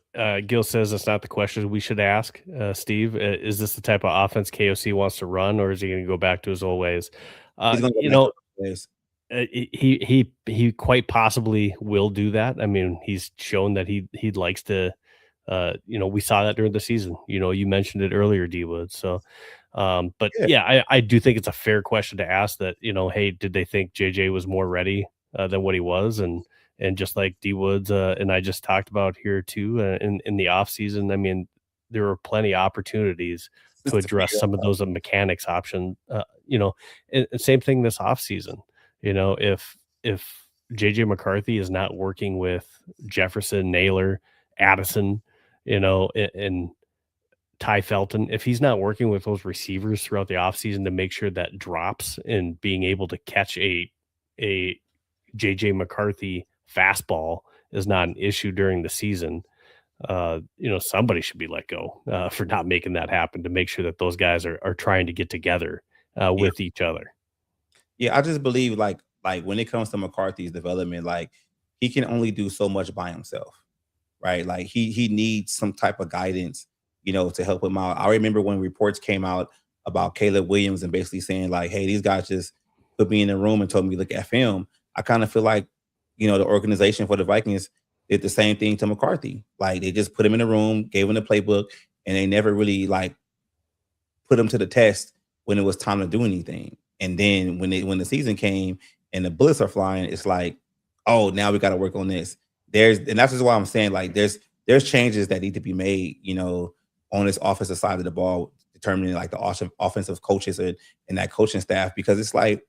Gil says that's not the question we should ask, Steve. Is this the type of offense KOC wants to run, or is he gonna go back to his old ways? He's gonna go You back to know, those days. he quite possibly will do that. I mean, he's shown that he likes to, we saw that during the season. You mentioned it earlier, D Wood. So, but Yeah, yeah, I do think it's a fair question to ask that, hey, did they think JJ was more ready than what he was? And just like D Woods and I just talked about here too, in the off season, I mean, there were plenty of opportunities to just to address figure some of out. those mechanics option. And same thing this off season. If JJ McCarthy is not working with Jefferson, Naylor, Addison, and Ty Felton, if he's not working with those receivers throughout the offseason to make sure that drops and being able to catch a JJ McCarthy fastball is not an issue during the season, somebody should be let go for not making that happen to make sure that those guys are trying to get together Yeah, with each other. yeah. I just believe like when it comes to McCarthy's development, like he can only do so much by himself, right? Like he needs some type of guidance, to help him out. I remember when reports came out about Caleb Williams and basically saying like, "Hey, these guys just put me in a room and told me to look at film." I kind of feel like, the organization for the Vikings did the same thing to McCarthy. Like they just put him in a room, gave him the playbook, and they never really like put him to the test when it was time to do anything. And then when the season came and the bullets are flying, it's like, oh, now we got to work on this. And that's just why I'm saying like there's changes that need to be made, on this offensive side of the ball, determining like the offensive coaches and that coaching staff, because it's like,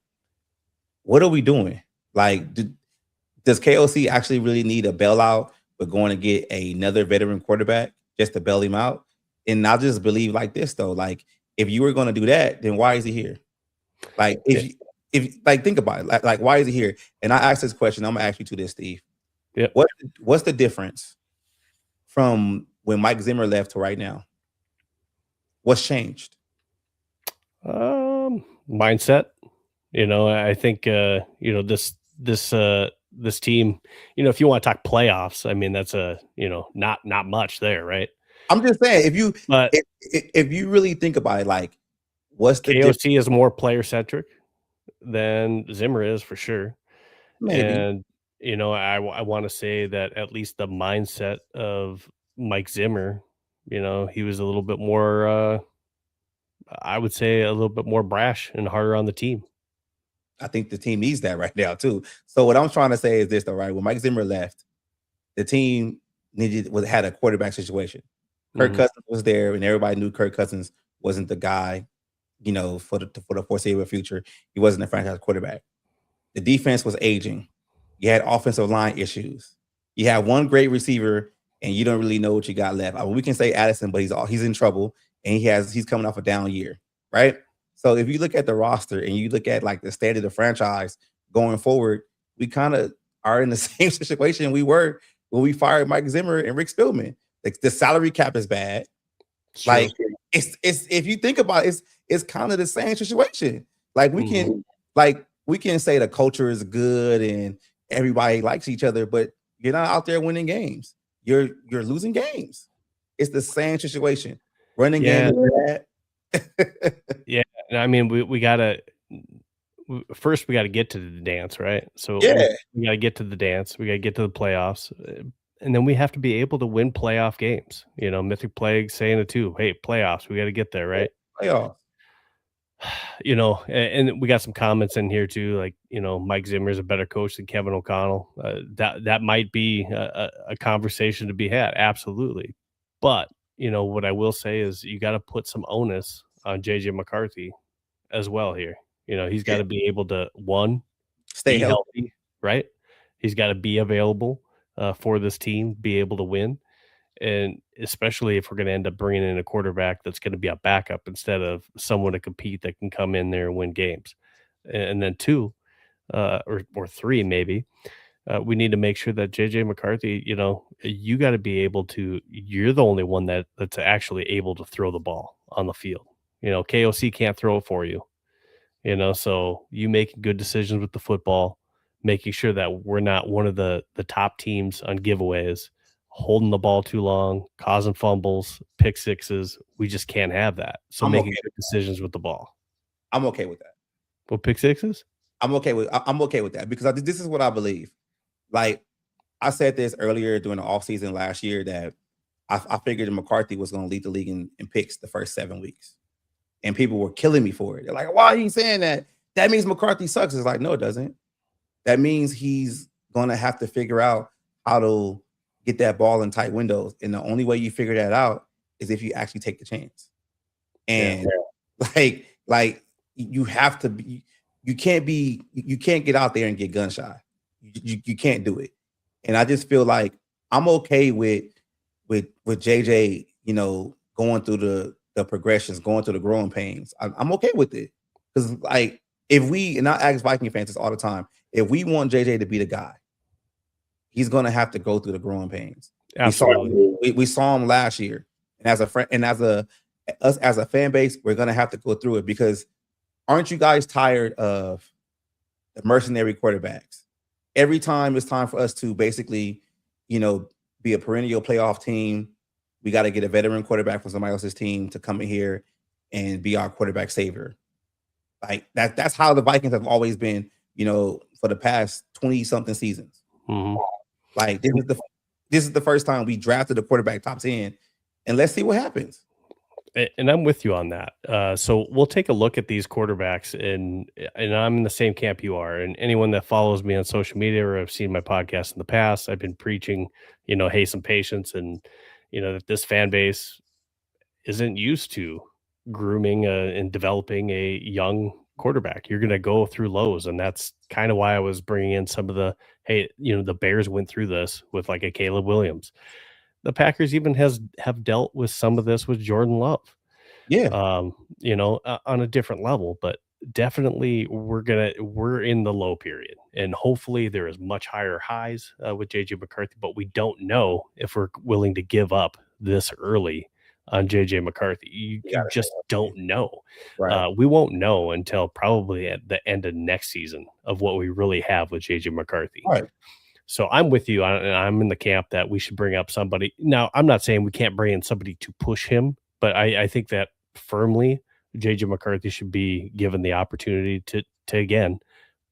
what are we doing? Like, does KOC actually really need a bailout, but going to get another veteran quarterback just to bail him out? And I just believe like this though, like if you were going to do that, then why is he here? Like Yeah. if like think about it, like why is he here? And I asked this question. I'm gonna ask you to this, Steve. Yep. What's the difference from when Mike Zimmer left to right now? What's changed? Mindset. I think this team, if you want to talk playoffs, I mean that's not much there, right? I'm just saying But if you really think about it, like what's the difference? KOC is more player centric than Zimmer is for sure. Maybe. And I want to say that at least the mindset of Mike Zimmer, he was a little bit more I would say a little bit more brash and harder on the team. I think the team needs that right now too. So what I'm trying to say is this, though, right? When Mike Zimmer left, the team had a quarterback situation. Kirk Mhm. Cousins was there, and everybody knew Kirk Cousins wasn't the guy, for the foreseeable future. He wasn't a franchise quarterback. The defense was aging. You had offensive line issues. You had one great receiver, and you don't really know what you got left. I mean, we can say Addison, but he's in trouble, and he's coming off a down year, right? So if you look at the roster and you look at like the state of the franchise going forward, we kind of are in the same situation we were when we fired Mike Zimmer and Rick Spielman. Like the salary cap is bad. It's Like true. it's if you think about it, it's kind of the same situation. Like Mhm. we can say the culture is good and everybody likes each other, but you're not out there winning games. You're losing games. It's the same situation. Running game Yeah, is bad. yeah. And I mean, we gotta first we gotta get to the dance, right? So we Yeah, we gotta get to the dance. We gotta get to the playoffs, and then we have to be able to win playoff games. Mythic Plague saying it too. Hey, playoffs, we got to get there, right? playoffs. And we got some comments in here too, like Mike Zimmer is a better coach than Kevin O'Connell. That might be a conversation to be had, absolutely. But what I will say is you got to put some onus on JJ McCarthy as well here. He's got Yeah, to be able to one stay be healthy. healthy, right? He's got to be available for this team, be able to win. And especially if we're going to end up bringing in a quarterback that's going to be a backup instead of someone to compete that can come in there and win games. And then two, or three, maybe, we need to make sure that JJ McCarthy, you got to be able to, you're the only one that's actually able to throw the ball on the field. KOC can't throw it for you, so you making good decisions with the football, making sure that we're not one of the top teams on giveaways, holding the ball too long, causing fumbles, pick sixes. We just can't have that. So I'm making okay. good decisions with the ball. I'm okay with that. Well, pick sixes? I'm okay with that because this is what I believe. Like I said this earlier during the offseason last year that I figured McCarthy was going to lead the league in picks the first 7 weeks, and people were killing me for it. They're like, "Why are you saying that? That means McCarthy sucks." It's like, no, it doesn't. That means he's going to have to figure out how to get that ball in tight windows, and the only way you figure that out is if you actually take the chance. And like you have to be. You can't get out there and get gun shy. You can't do it. And I just feel like I'm okay with JJ, going through the progressions, going through the growing pains. I'm okay with it. Because like if we, and I ask Viking fans this all the time, if we want JJ to be the guy, he's gonna have to go through the growing pains. Absolutely. We saw him last year. And as a friend and us as a fan base, we're gonna have to go through it because aren't you guys tired of the mercenary quarterbacks? Every time it's time for us to basically, be a perennial playoff team, we got to get a veteran quarterback from somebody else's team to come in here and be our quarterback savior. Like that's how the Vikings have always been, for the past 20-something seasons. Mm-hmm. Like this is the first time we drafted a quarterback top 10, and let's see what happens. And I'm with you on that. So we'll take a look at these quarterbacks, and I'm in the same camp you are. And anyone that follows me on social media or have seen my podcast in the past, I've been preaching, hey, some patience, and that this fan base isn't used to grooming and developing a young quarterback. You're going to go through lows, and that's kind of why I was bringing in some of the the Bears went through this with like a Caleb Williams. The Packers even have dealt with some of this with Jordan Love. Yeah. On a different level, but definitely we're in the low period, and hopefully there is much higher highs with JJ McCarthy, but we don't know if we're willing to give up this early on JJ McCarthy. You just don't know. Right. We won't know until probably at the end of next season of what we really have with JJ McCarthy. Right. So I'm with you. I'm in the camp that we should bring up somebody. Now, I'm not saying we can't bring in somebody to push him, but I think that firmly JJ McCarthy should be given the opportunity to again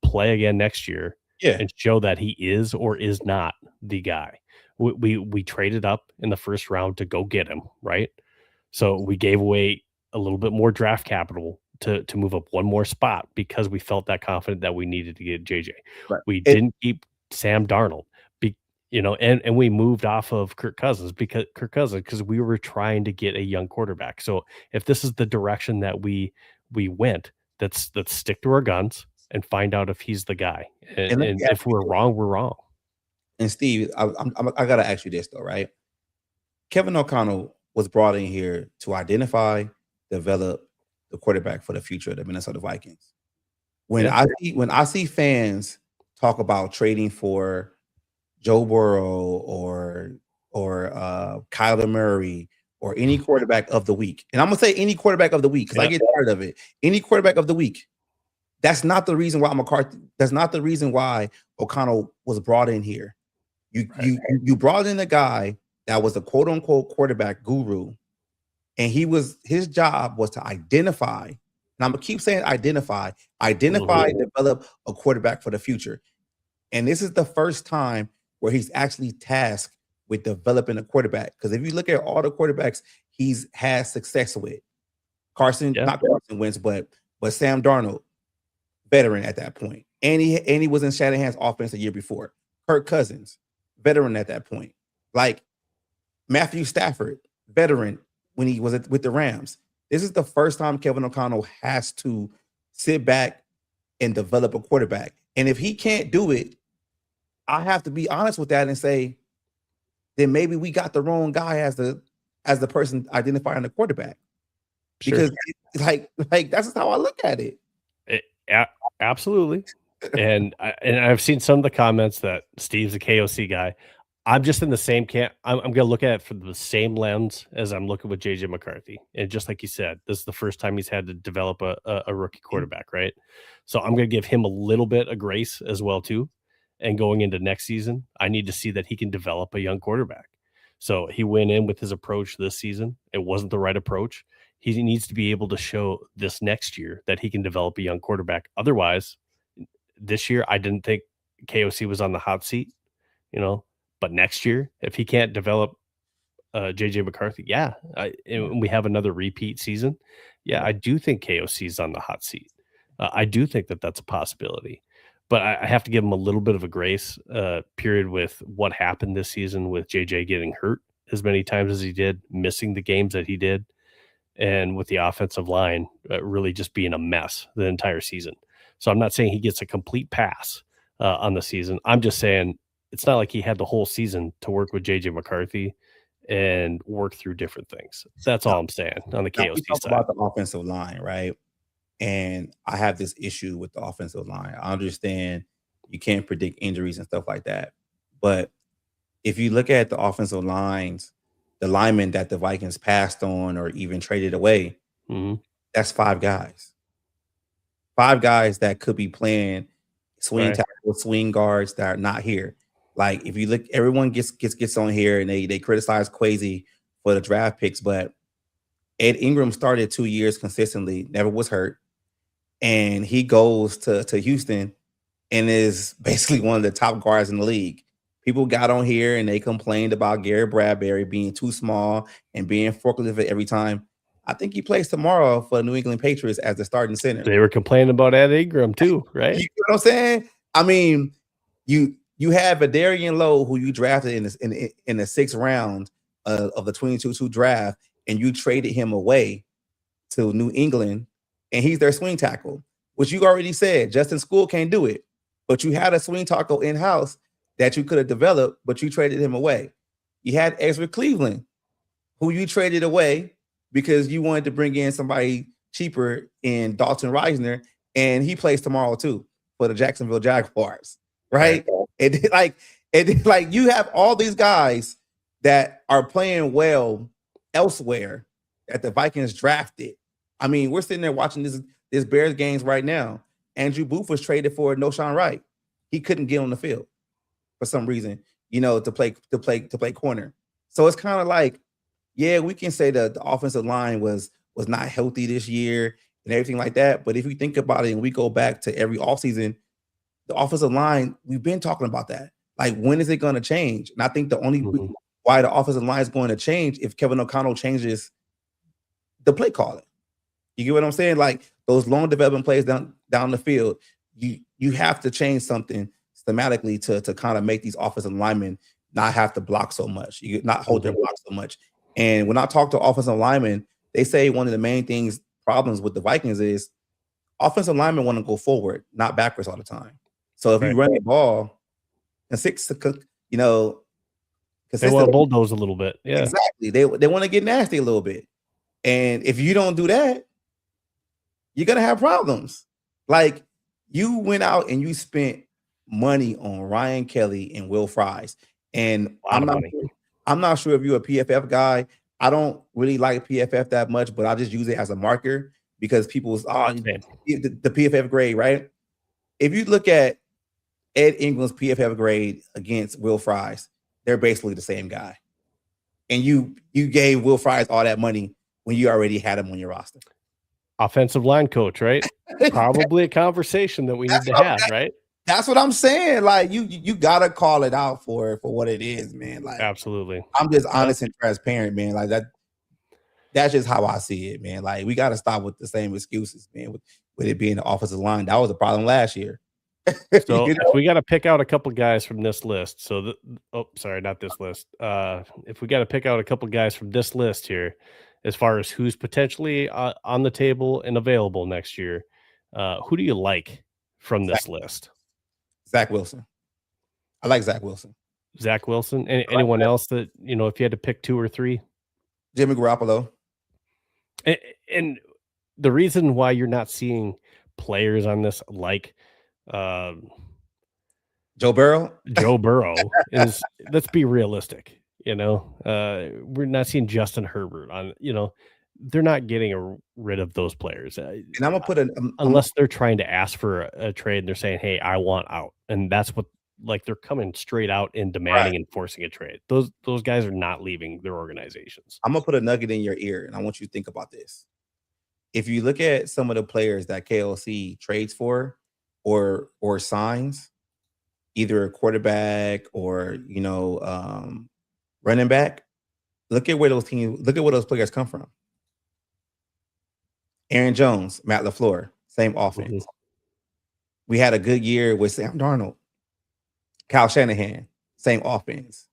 play again next year and show that he is or is not the guy. We traded up in the first round to go get him, right? So we gave away a little bit more draft capital to move up one more spot because we felt that confident that we needed to get JJ. Right. We didn't keep Sam Darnold, and we moved off of Kirk Cousins because we were trying to get a young quarterback. So if this is the direction that we went, let's stick to our guns and find out if he's the guy. And if we're wrong, we're wrong. And Steve, I gotta ask you this though, right? Kevin O'Connell was brought in here to identify, develop the quarterback for the future of the Minnesota Vikings. When I see fans talk about trading for Joe Burrow or Kyler Murray or any quarterback of the week, and I'm gonna say any quarterback of the week because I get tired of it. Any quarterback of the week. That's not the reason why McCarthy. That's not the reason why O'Connell was brought in here. You brought in a guy that was a quote unquote quarterback guru, and his job was to identify. And I'm gonna keep saying identify, develop a quarterback for the future. And this is the first time where he's actually tasked with developing a quarterback. Because if you look at all the quarterbacks he's had success with, not Carson Wentz, but Sam Darnold, veteran at that point. And he was in Shanahan's offense the year before. Kirk Cousins, veteran at that point. Like Matthew Stafford, veteran when he was with the Rams. This is the first time Kevin O'Connell has to sit back and develop a quarterback. And if he can't do it, I have to be honest with that and say, then maybe we got the wrong guy as the person identifying the quarterback. Because like that's just how I look at it. Absolutely. And I've seen some of the comments that Steve's a KOC guy. I'm just in the same camp. I'm going to look at it from the same lens as I'm looking with JJ McCarthy. And just like you said, this is the first time he's had to develop a rookie quarterback, right? So I'm going to give him a little bit of grace as well, too. And going into next season, I need to see that he can develop a young quarterback. So he went in with his approach this season. It wasn't the right approach. He needs to be able to show this next year that he can develop a young quarterback. Otherwise, this year I didn't think KOC was on the hot seat, but next year, if he can't develop JJ McCarthy, and we have another repeat season, I do think KOC is on the hot seat. I do think that that's a possibility, but I have to give him a little bit of a grace period with what happened this season with JJ getting hurt as many times as he did, missing the games that he did, and with the offensive line really just being a mess the entire season. So I'm not saying he gets a complete pass on the season. I'm just saying it's not like he had the whole season to work with JJ McCarthy and work through different things. That's all I'm saying on the KOC we talk side. about the offensive line, right? And I have this issue with the offensive line. I understand you can't predict injuries and stuff like that. But if you look at the offensive lines, the linemen that the Vikings passed on or even traded away, that's 5 guys. 5 guys that could be playing swing tackle, swing guards that are not here. Like if you look, everyone gets on here and they criticize Kwesi for the draft picks, but Ed Ingram started 2 years consistently, never was hurt, and he goes to Houston and is basically one of the top guards in the league. People got on here and they complained about Gary Bradbury being too small and being forklift every time. I think he plays tomorrow for the New England Patriots as the starting center. They were complaining about Ed Ingram too, right? You know what I'm saying? I mean, you have Adarian Lowe, who you drafted in the 6th round of the 22 draft, and you traded him away to New England, and he's their swing tackle, which you already said Justin Skol can't do it. But you had a swing tackle in-house that you could have developed, but you traded him away. You had Ezra Cleveland, who you traded away because you wanted to bring in somebody cheaper in Dalton Reisner, and he plays tomorrow too for the Jacksonville Jaguars, right? And like you have all these guys that are playing well elsewhere that the Vikings drafted. I mean, we're sitting there watching this Bears games right now. Andrew Booth was traded for Noshawn Wright. He couldn't get on the field for some reason, to play corner. So it's kind of like, yeah, we can say that the offensive line was not healthy this year and everything like that. But if you think about it and we go back to every offseason, the offensive line, we've been talking about that. Like, when is it going to change? And I think the only why the offensive line is going to change if Kevin O'Connell changes the play calling. You get what I'm saying? Like those long development plays down the field, you have to change something schematically to kind of make these offensive linemen not have to block so much. You not hold their block so much. And when I talk to offensive linemen, they say one of the main problems with the Vikings is offensive linemen want to go forward, not backwards all the time. So if you run the ball and they want to bulldoze a little bit. Yeah, exactly. They want to get nasty a little bit. And if you don't do that, you're going to have problems. Like, you went out and you spent money on Ryan Kelly and Will Fries. And I'm not sure if you're a PFF guy. I don't really like PFF that much, but I just use it as a marker because people's the PFF grade, right? If you look at Ed Ingram's PFF grade against Will Fries, they're basically the same guy. And you gave Will Fries all that money when you already had him on your roster. Offensive line coach, right? Probably a conversation that we need to have, right? That's what I'm saying. Like, you gotta call it out for what it is, man. Like, absolutely. I'm just honest and transparent, man. Like that's just how I see it, man. Like, we gotta stop with the same excuses, man. With it being the offensive line, that was a problem last year. So if we got to pick out a couple guys from this list, not this list. If we got to pick out a couple guys from this list here, as far as who's potentially on the table and available next year, who do you like from this list? Zach Wilson. I like Zach Wilson. Zach Wilson. Anyone else that, if you had to pick 2 or 3? Jimmy Garoppolo. And the reason why you're not seeing players on this like Joe Burrow is, let's be realistic. We're not seeing Justin Herbert on, they're not getting rid of those players. And I'm gonna put unless they're trying to ask for a trade and they're saying, hey, I want out. And that's what like they're coming straight out and demanding and forcing a trade. Those guys are not leaving their organizations. I'm gonna put a nugget in your ear, and I want you to think about this. If you look at some of the players that KLC trades for or signs, either a quarterback or running back, look at where those players come from. Aaron Jones, Matt LaFleur, same offense. Mm-hmm. We had a good year with Sam Darnold, Kyle Shanahan, same offense.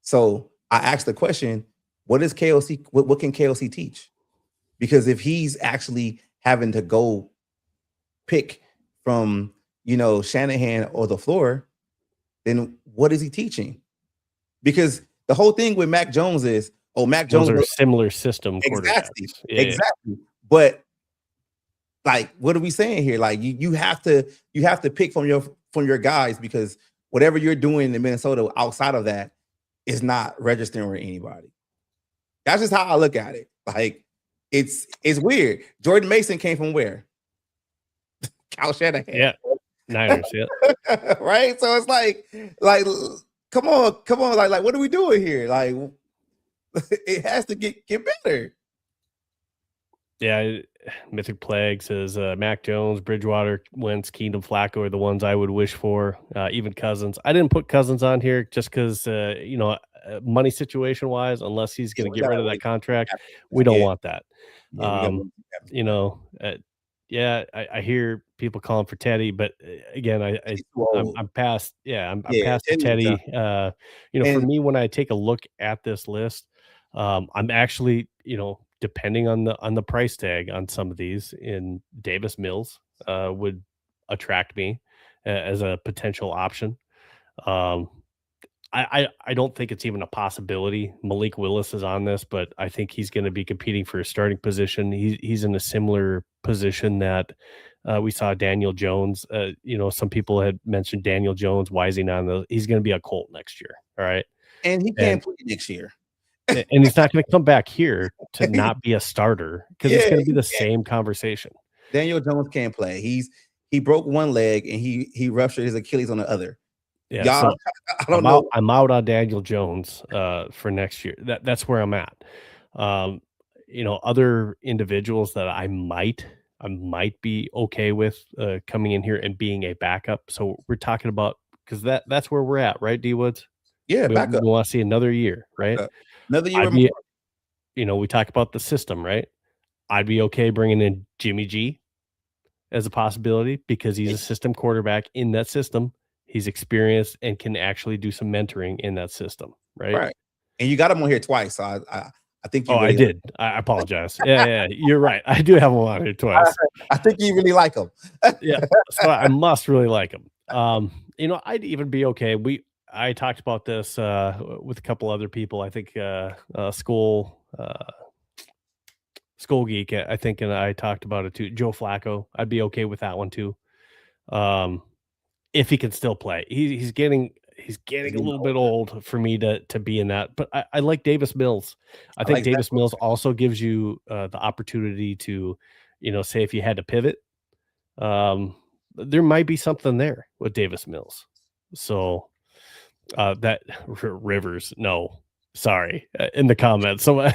So I asked the question, what can KLC teach? Because if he's actually having to go pick from, Shanahan or LaFleur, then what is he teaching? Because the whole thing with Mac Jones is, Mac Jones are similar system quarterbacks. Exactly. But like, what are we saying here? Like, you have to pick from your guys, because whatever you're doing in Minnesota outside of that is not registering with anybody. That's just how I look at it. Like, it's weird. Jordan Mason came from where? Kyle Shanahan. Yeah. Niners, yeah. Right? So it's like, come on. Like, what are we doing here? Like, it has to get better. Yeah, Mythic Plague says Mac Jones, Bridgewater, Wentz, Keenum, Flacco are the ones I would wish for. Even Cousins. I didn't put Cousins on here just because, money situation wise, unless he's going to get rid of that contract, we don't want that. I hear people calling for Teddy, but again, I'm past. Yeah, I'm past Teddy. For me, when I take a look at this list, I'm actually, depending on the price tag on some of these, in Davis Mills would attract me as a potential option. I don't think it's even a possibility. Malik Willis is on this, but I think he's going to be competing for a starting position. He's in a similar position that we saw Daniel Jones. Some people had mentioned Daniel Jones. Why is he not on the? He's going to be a Colt next year. All right. And he can't play next year. And he's not going to come back here to not be a starter, because it's going to be the same conversation. Daniel Jones can't play. He broke one leg and he ruptured his Achilles on the other. Yeah, so I don't know. I'm out on Daniel Jones for next year. That's where I'm at. Other individuals that I might be okay with coming in here and being a backup. So we're talking about, because that's where we're at, right, D Woods? Yeah, backup. We want to see another year, right? Another year. We talk about the system, right? I'd be okay bringing in Jimmy G as a possibility, because he's a system quarterback in that system. He's experienced and can actually do some mentoring in that system, right? Right. And you got him on here twice, so I think you. I did. I apologize. Yeah, you're right. I do have him on here twice. I think you really like him. Yeah, so I must really like him. I'd even be okay. I talked about this with a couple other people. I think Skol Geek, I think, and I talked about it too. Joe Flacco, I'd be okay with that one too. If he can still play, he's getting a little bit old for me to be in that. But I like Davis Mills. I think Davis Mills also gives you the opportunity to, say if you had to pivot, there might be something there with Davis Mills. So that Rivers, no, sorry, in the comments. So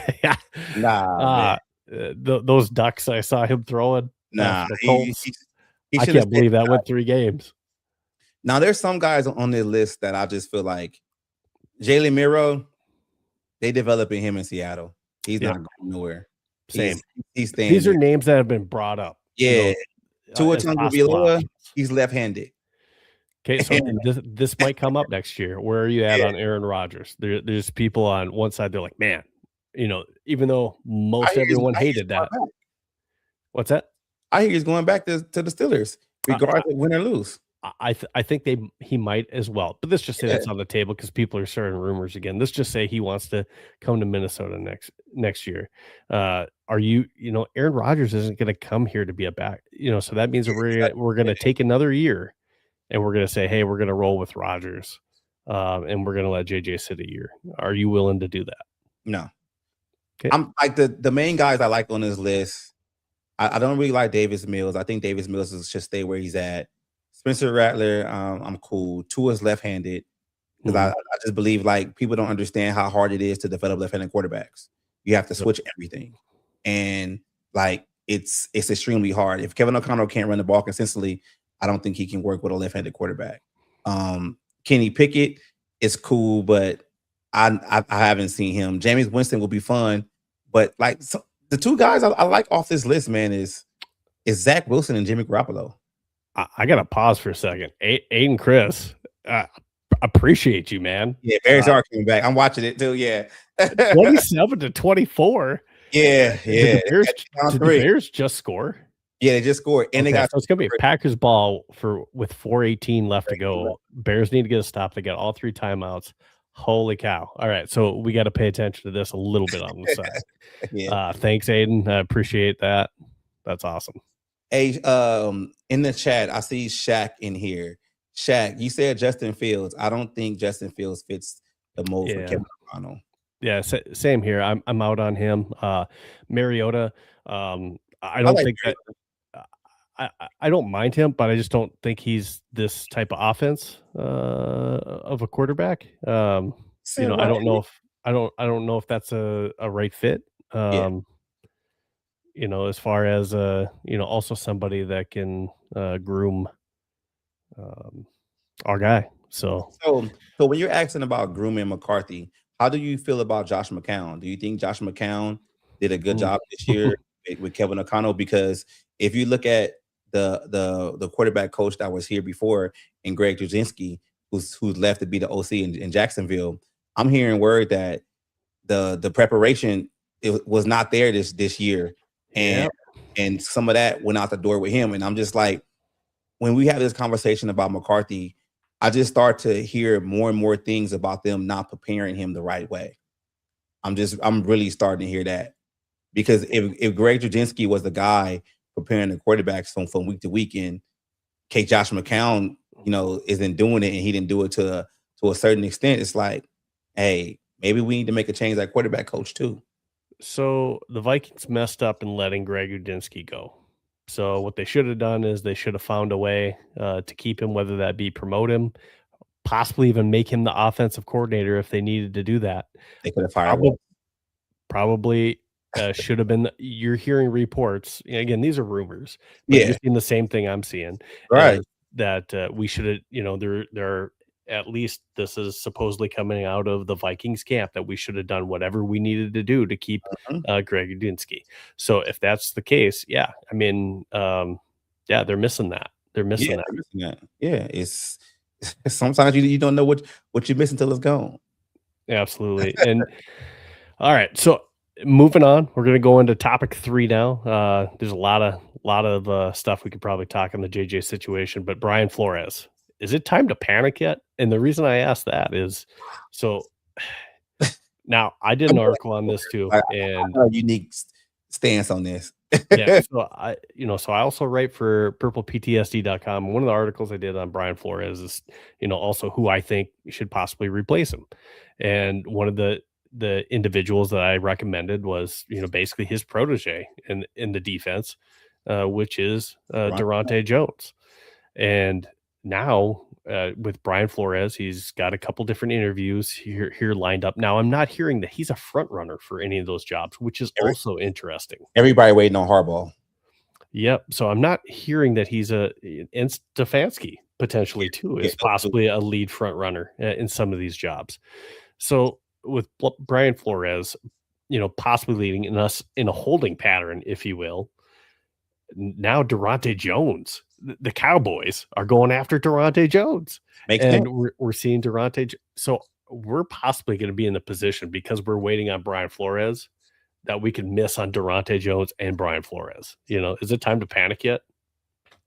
those ducks I saw him throwing. Nah, I can't believe that went 3 games. Now, there's some guys on this list that I just feel like Jalen Miro, they developing him in Seattle. He's not going nowhere. Same. He's staying. These are names that have been brought up. Yeah. Tua Tagovailoa, he's left-handed. Okay, so this might come up next year. Where are you at on Aaron Rodgers? There's people on one side, they're like, man, even though everyone hated that. What's that? I hear he's going back to the Steelers, regardless of win or lose. I think he might as well, but let's just say that's on the table, because people are starting rumors again. Let's just say he wants to come to Minnesota next year. Aaron Rodgers isn't going to come here to be a back, so that means we're going to take another year, and we're going to say, hey, we're going to roll with Rodgers, and we're going to let JJ sit a year. Are you willing to do that? No. Okay. I'm like the main guys I like on this list. I don't really like Davis Mills. I think Davis Mills should stay where he's at. Spencer Rattler, I'm cool. Tua's left-handed because I, Mhm. I just believe like people don't understand how hard it is to develop left-handed quarterbacks. You have to Yep. switch everything, and like it's extremely hard. If Kevin O'Connell can't run the ball consistently, I don't think he can work with a left-handed quarterback. Kenny Pickett is cool, but I haven't seen him. Jameis Winston will be fun, but like the two guys I like off this list, man, is Zach Wilson and Jimmy Garoppolo. I gotta pause for a second. Aiden Chris, appreciate you, man. Yeah, Bears are coming back. I'm watching it too. Yeah, 27-24. yeah, Did yeah. the Bears just score? Yeah, they just scored, and they Okay, got so it's gonna be a Packers ball with 4:18 left to go. Bears need to get a stop. They got all 3 timeouts. Holy cow. All right, so we gotta pay attention to this a little bit on the side. yeah. Thanks, Aiden. I appreciate that. That's awesome. Hey, in the chat, I see Shaq in here. Shaq, you said Justin Fields. I don't think Justin Fields fits the mold for Kevin O'Connell. Yeah, same here. I'm out on him. Mariota, I don't like think that I don't mind him, but I just don't think he's this type of offense of a quarterback. I don't know if I don't know if that's a right fit. Yeah. As far as also somebody that can groom our guy. So So when you're asking about grooming McCarthy, how do you feel about Josh McCown? Do you think Josh McCown did a good job this year with Kevin O'Connell? Because if you look at the quarterback coach that was here before, and Greg Drudzinski, who's left to be the OC in Jacksonville, I'm hearing word that the preparation was not there this year, and some of that went out the door with him. And I'm just like, when we have this conversation about McCarthy, I just start to hear more and more things about them not preparing him the right way. I'm really starting to hear that, because if Greg Drudzinski was the guy preparing the quarterbacks from week to week, and Josh McCown, isn't doing it, and he didn't do it to a certain extent, it's like, hey, maybe we need to make a change like quarterback coach too. So the Vikings messed up in letting Greg Udinsky go. So what they should have done is they should have found a way to keep him, whether that be promote him, possibly even make him the offensive coordinator if they needed to do that. They could have fired him. Probably should have been. You're hearing reports. Again, these are rumors, but you're seeing the same thing I'm seeing. Right. That we should have, there at least this is supposedly coming out of the Vikings camp, that we should have done whatever we needed to do to keep Greg Udinsky. So if that's the case, yeah, I mean, they're missing that. They're missing that. Yeah, it's sometimes you don't know what you miss until it's gone. Absolutely. And all right, so moving on, we're going to go into topic 3 now. There's a lot of stuff we could probably talk on the JJ situation, but Brian Flores, is it time to panic yet? And the reason I ask that is, so now I did an article on this too, and a unique stance on this. yeah, so I also write for purpleptsd.com. One of the articles I did on Brian Flores is, also who I think should possibly replace him. And one of the individuals that I recommended was, basically his protege in the defense, which is Durante Jones. And now with Brian Flores, he's got a couple different interviews here lined up. Now, I'm not hearing that he's a front runner for any of those jobs, which is also interesting. Everybody waiting on Harbaugh. Yep. So I'm not hearing that he's and Stefanski potentially too is possibly a lead front runner in some of these jobs. So with Brian Flores, possibly leading us in a holding pattern, if you will. Now Durante Jones, the Cowboys are going after Durante Jones. We're seeing Durante. So we're possibly going to be in the position, because we're waiting on Brian Flores, that we can miss on Durante Jones and Brian Flores. Is it time to panic yet?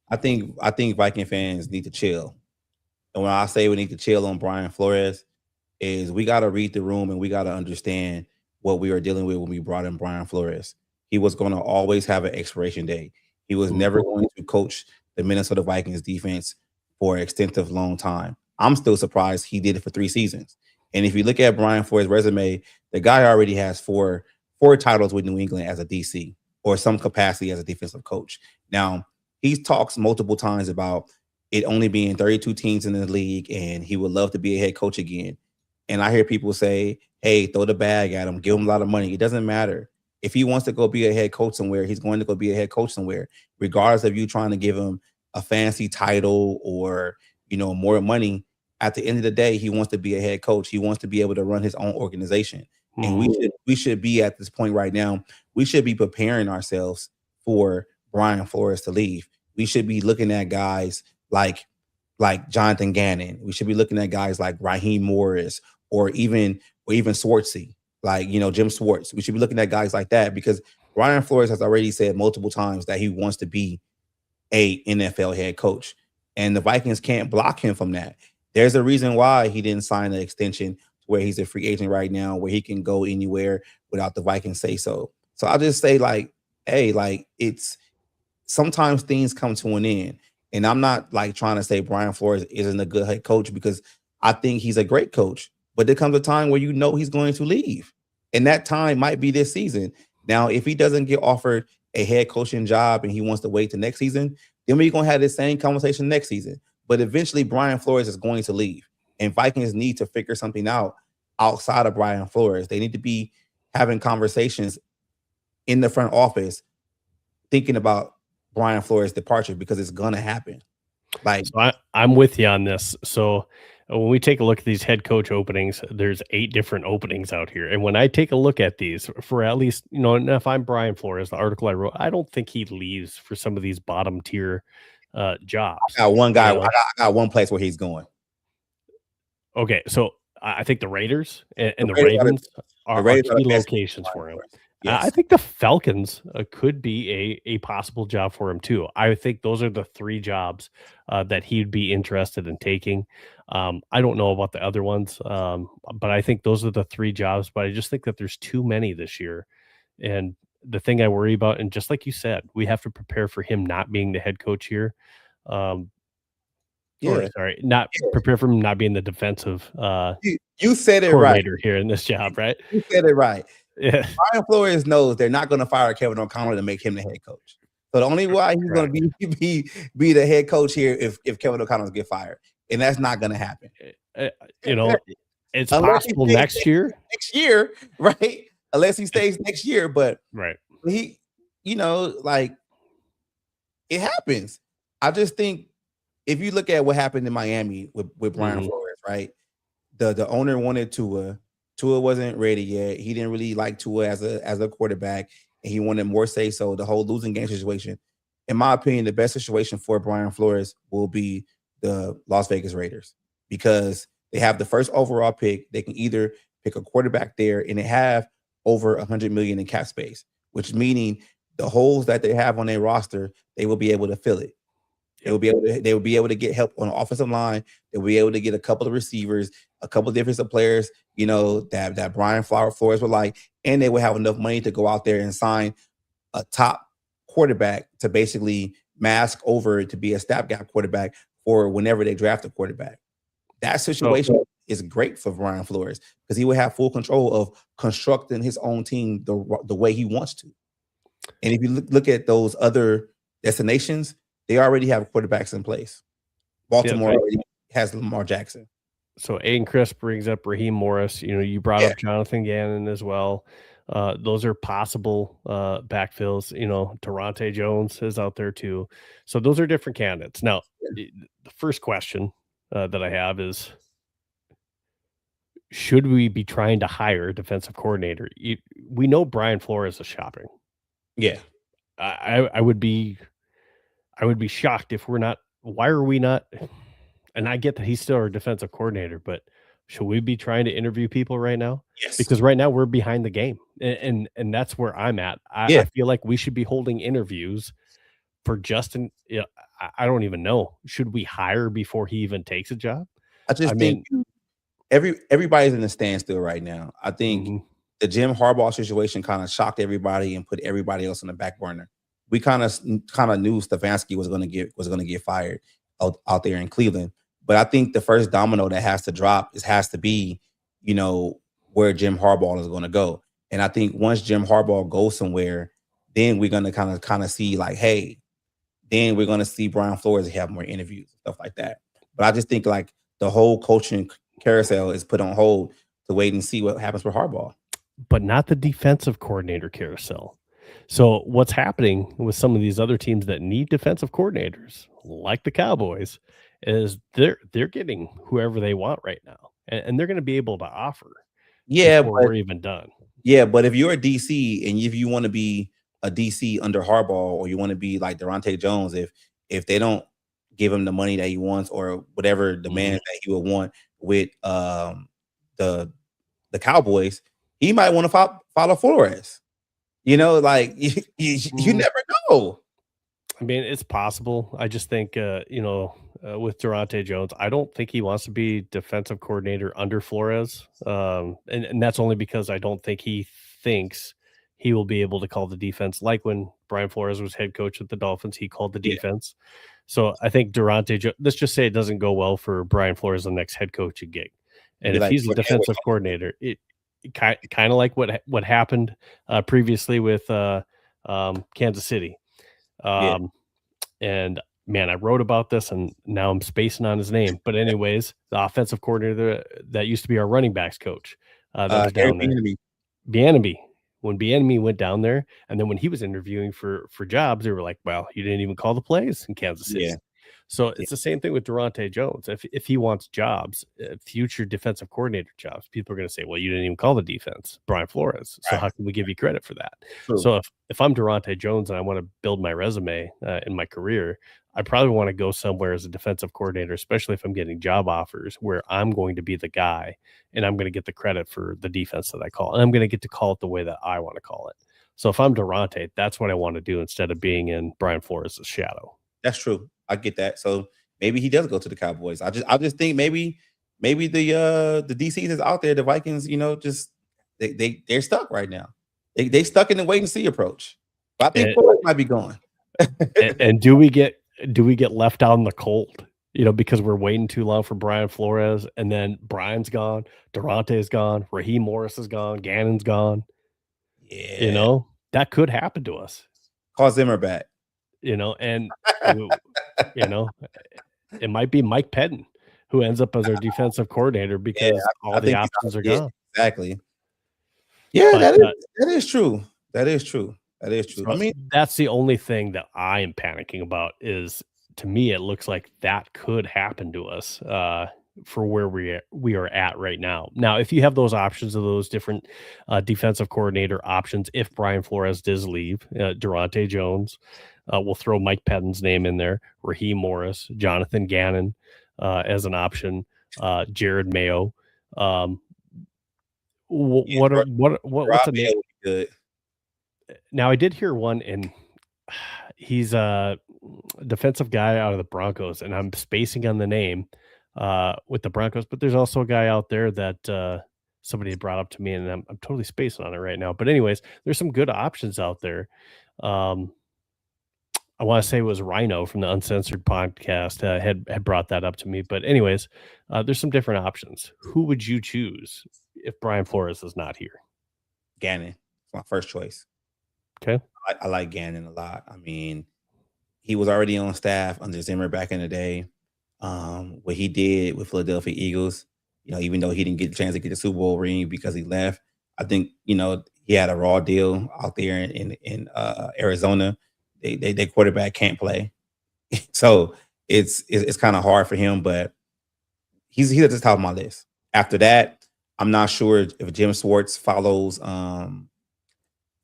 I think Viking fans need to chill. And when I say we need to chill on Brian Flores, is we got to read the room, and we got to understand what we are dealing with when we brought in Brian Flores. He was going to always have an expiration date. He was never going to coach the Minnesota Vikings defense for an extensive long time. I'm still surprised he did it for 3 seasons. And if you look at Brian Flores' resume, the guy already has four titles with New England as a DC, or some capacity as a defensive coach. Now, he's talks multiple times about it only being 32 teams in the league, and he would love to be a head coach again. And I hear people say, hey, throw the bag at him, give him a lot of money. It doesn't matter. If he wants to go be a head coach somewhere, he's going to go be a head coach somewhere, regardless of you trying to give him a fancy title or, more money. At the end of the day, he wants to be a head coach. He wants to be able to run his own organization. And we should be at this point right now. We should be preparing ourselves for Brian Flores to leave. We should be looking at guys like Jonathan Gannon. We should be looking at guys like Raheem Morris or even Swartzy, like, Jim Swartz. We should be looking at guys like that because Brian Flores has already said multiple times that he wants to be a NFL head coach, and the Vikings can't block him from that. There's a reason why he didn't sign an extension where he's a free agent right now, where he can go anywhere without the Vikings say so. So I'll just say, it's sometimes things come to an end. And I'm not trying to say Brian Flores isn't a good head coach, because I think he's a great coach. But there comes a time where he's going to leave. And that time might be this season. Now, if he doesn't get offered a head coaching job and he wants to wait till next season, then we're going to have the same conversation next season. But eventually, Brian Flores is going to leave. And Vikings need to figure something out outside of Brian Flores. They need to be having conversations in the front office thinking about Brian Flores' departure, because it's going to happen. So I'm with you on this. So when we take a look at these head coach openings, there's 8 different openings out here. And when I take a look at these, for at least, and if I'm Brian Flores, the article I wrote, I don't think he leaves for some of these bottom tier jobs. I got one guy. I got one place where he's going. Okay, so I think the Raiders and the Ravens are key locations for him. Yes. I think the Falcons could be a possible job for him too. I think those are the 3 jobs that he'd be interested in taking. I don't know about the other ones, but I think those are the 3 jobs. But I just think that there's too many this year. And the thing I worry about, and just like you said, we have to prepare for him not being the head coach here. Prepare for him not being the defensive you said it coordinator here in this job, right? You said it right. Yeah. Brian Flores knows they're not going to fire Kevin O'Connell to make him the head coach. So the only way he's going to be the head coach here if Kevin O'Connell get fired, and that's not going to happen. It's possible next year. Next year, right? Unless he stays next year, but he, it happens. I just think if you look at what happened in Miami with Brian Flores, right? The owner wanted Tua. Tua wasn't ready yet. He didn't really like Tua as a quarterback, and he wanted more say so. The whole losing game situation, in my opinion, the best situation for Brian Flores will be the Las Vegas Raiders, because they have the first overall pick. They can either pick a quarterback there, and they have over $100 million in cap space, which meaning the holes that they have on their roster, they will be able to fill it. They will be able to get help on the offensive line. They'll be able to get a couple of receivers, a couple of defensive players, that Brian Flores would like, and they will have enough money to go out there and sign a top quarterback to basically mask over to be a stopgap quarterback for whenever they draft a quarterback. That situation is great for Brian Flores, because he will have full control of constructing his own team the way he wants to. And if you look at those other destinations, they already have quarterbacks in place. Baltimore already has Lamar Jackson. So Aiden Chris brings up Raheem Morris. You brought up Jonathan Gannon as well. Those are possible backfills. Taronte Jones is out there too. So those are different candidates. Now, the first question that I have is, should we be trying to hire a defensive coordinator? We know Brian Flores is shopping. Yeah. I would be shocked if we're not. Why are we not? And I get that he's still our defensive coordinator, but should we be trying to interview people right now? Yes. Because right now we're behind the game, and that's where I'm at. I feel like we should be holding interviews for Justin. I don't even know. Should we hire before he even takes a job? I think everybody's in a standstill right now. I think the Jim Harbaugh situation kind of shocked everybody and put everybody else on the back burner. We kind of knew Stefanski was going to get fired out there in Cleveland. But I think the first domino that has to drop has to be, where Jim Harbaugh is going to go. And I think once Jim Harbaugh goes somewhere, then we're going to kind of see like, hey, then we're gonna see Brian Flores have more interviews and stuff like that. But I just think like the whole coaching carousel is put on hold to wait and see what happens with Harbaugh. but not the defensive coordinator carousel. So what's happening with some of these other teams that need defensive coordinators, like the Cowboys, is they're getting whoever they want right now, and they're going to be able to offer Yeah, before but we're even done. yeah, but if you're a DC and if you want to be a DC under Harbaugh, or you want to be like Durante Jones, if they don't give him the money that he wants or whatever demands that he would want with the Cowboys, he might want to follow Flores. You know, like you never know. I mean, it's possible. I just think, with Durante Jones, I don't think he wants to be defensive coordinator under Flores. And that's only because I don't think he thinks he will be able to call the defense like when Brian Flores was head coach with the Dolphins. He called the Yeah. defense. So I think let's just say it doesn't go well for Brian Flores, the next head coaching gig. And if he's a defensive coordinator, it kind of like what happened previously with Kansas City. And man, I wrote about this and now I'm spacing on his name. But anyways, the offensive coordinator that used to be our running backs coach that was down there. Bieniemy. When Bieniemy went down there, and then when he was interviewing for jobs, they were like, well, you didn't even call the plays in Kansas City. Yeah. So it's the same thing with Durante Jones. If he wants jobs, future defensive coordinator jobs, people are going to say, well, you didn't even call the defense, Brian Flores. So how can we give you credit for that? True. So if I'm Durante Jones and I want to build my resume in my career, I probably want to go somewhere as a defensive coordinator, especially if I'm getting job offers where I'm going to be the guy and I'm going to get the credit for the defense that I call. And I'm going to get to call it the way that I want to call it. So if I'm Durante, that's what I want to do instead of being in Brian Flores' shadow. That's true. I get that. So maybe he does go to the Cowboys. I just think maybe the DCs is out there. The Vikings, just they're stuck right now. They stuck in the wait and see approach. But I think Flores might be gone. and do we get left out in the cold? Because we're waiting too long for Brian Flores, and then Brian's gone, Durante's gone, Raheem Morris is gone, Gannon's gone. Yeah, that could happen to us. Call Zimmer back. And it might be Mike Pettin who ends up as our defensive coordinator because all the options are gone. Exactly. Yeah, that is true. That is true. So, I mean, that's the only thing that I am panicking about is, to me, it looks like that could happen to us for where we are at right now. Now, if you have those options of those different defensive coordinator options, if Brian Flores does leave, Durante Jones, we'll throw Mike Pettin's name in there, Raheem Morris, Jonathan Gannon as an option, Jared Mayo. What's the name? Good. Now, I did hear one, and he's a defensive guy out of the Broncos, and I'm spacing on the name with the Broncos, but there's also a guy out there that somebody brought up to me, and I'm totally spacing on it right now. But anyways, there's some good options out there. I want to say it was Rhino from the Uncensored podcast had brought that up to me. But anyways, there's some different options. Who would you choose if Brian Flores is not here? Gannon. It's my first choice. Okay. I like Gannon a lot. I mean, he was already on staff under Zimmer back in the day. What he did with Philadelphia Eagles, even though he didn't get the chance to get the Super Bowl ring because he left, I think, he had a raw deal out there in Arizona. They quarterback can't play. So it's kind of hard for him, but he's at the top of my list. After that, I'm not sure if Jim Schwartz follows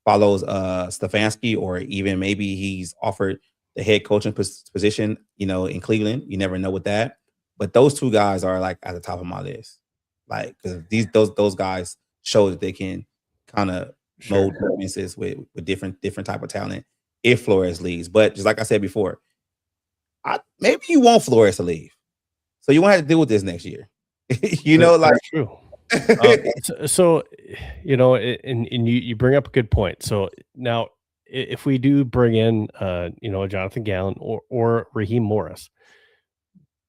Stefanski, or even maybe he's offered the head coaching position, in Cleveland. You never know with that. But those two guys are like at the top of my list. Like, because those guys show that they can kind of mold offenses with different type of talent if Flores leaves. But just like I said before, maybe you want Flores to leave, so you won't have to deal with this next year. That's true. So and you bring up a good point. So now, if we do bring in Jonathan Gannon or Raheem Morris,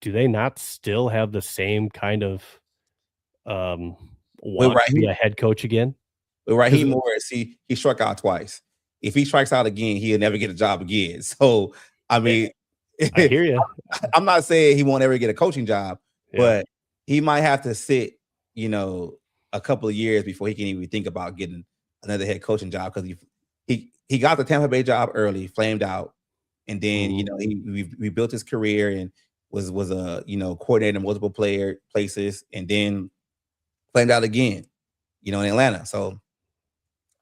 do they not still have the same kind of want to be a head coach again? Well, Raheem Morris, he struck out twice. If he strikes out again, he'll never get a job again. So I mean, I hear you. I'm not saying he won't ever get a coaching job, Yeah. but he might have to sit, a couple of years before he can even think about getting another head coaching job because he got the Tampa Bay job early, flamed out, and then he rebuilt his career and was a coordinator in multiple places, and then flamed out again, in Atlanta. So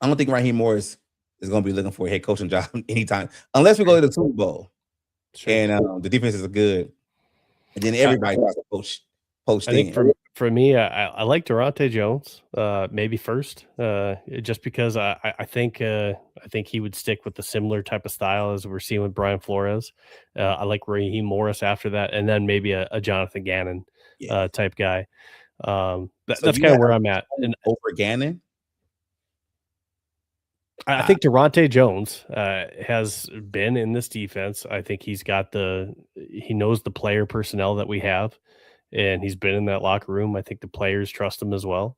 I don't think Raheem Morris is going to be looking for a head coaching job anytime unless we go to the Super Bowl. Sure. And the defenses are good, and then everybody starts to poach I think in. for me, I like Durante Jones, maybe first, just because I think he would stick with the similar type of style as we're seeing with Brian Flores. I like Raheem Morris after that, and then maybe a Jonathan Gannon type guy. So that's kind of where I'm at. And over Gannon, I think Durante Jones has been in this defense. I think he knows the player personnel that we have, and he's been in that locker room. I think the players trust him as well.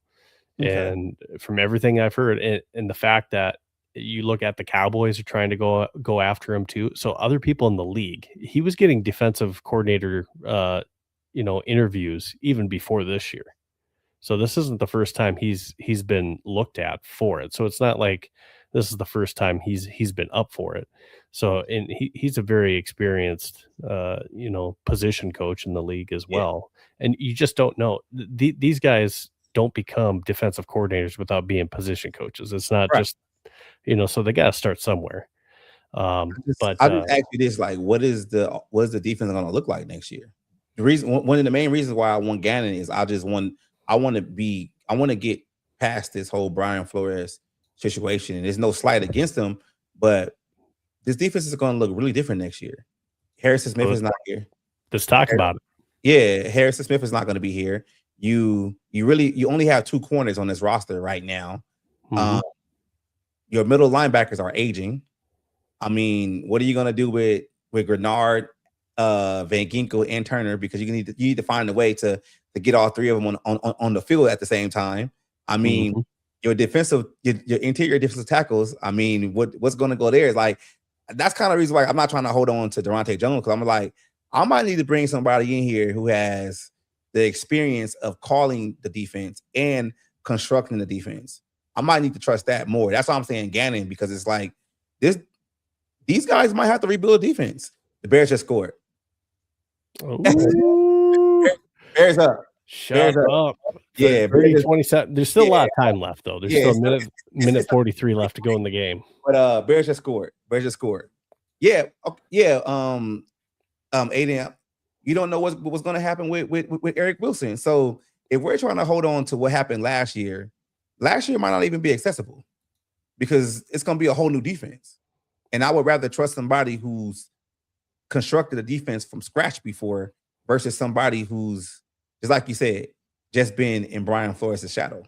okay. And from everything I've heard, and the fact that you look at the Cowboys are trying to go after him too. So other people in the league, he was getting defensive coordinator, interviews even before this year. So this isn't the first time he's been looked at for it. So it's not like this is the first time he's been up for it. So and he's a very experienced position coach in the league as well. And you just don't know. These guys don't become defensive coordinators without being position coaches. It's not just so they got to start somewhere. I just ask you this: like, what is the defense going to look like next year? The reason, one of the main reasons why I want Gannon is I want to get past this whole Brian Flores situation. And there's no slight against him, but this defense is going to look really different next year. Harrison Smith is not here. Let's talk about it. Yeah, Harrison Smith is not going to be here. You only have 2 corners on this roster right now. Mm-hmm. Your middle linebackers are aging. I mean, what are you going to do with Grenard, Van Ginkel, and Turner? Because you need to find a way to get all 3 of them on the field at the same time. I mean, your interior defensive tackles. I mean, what's going to go there is like that's kind of the reason why I'm not trying to hold on to Durante Jones, because I'm like, I might need to bring somebody in here who has the experience of calling the defense and constructing the defense. I might need to trust that more. That's why I'm saying Gannon, because it's like these guys might have to rebuild defense. The Bears just scored. Bears up. Shut up. Yeah, 30-27. There's still a lot of time left, though. There's still minute 43 left to go in the game. But Bears just scored. Yeah. Aiden, you don't know what's going to happen with Eric Wilson. So if we're trying to hold on to what happened last year might not even be accessible because it's going to be a whole new defense. And I would rather trust somebody who's constructed a defense from scratch before versus somebody who's, just like you said, just been in Brian Flores' shadow.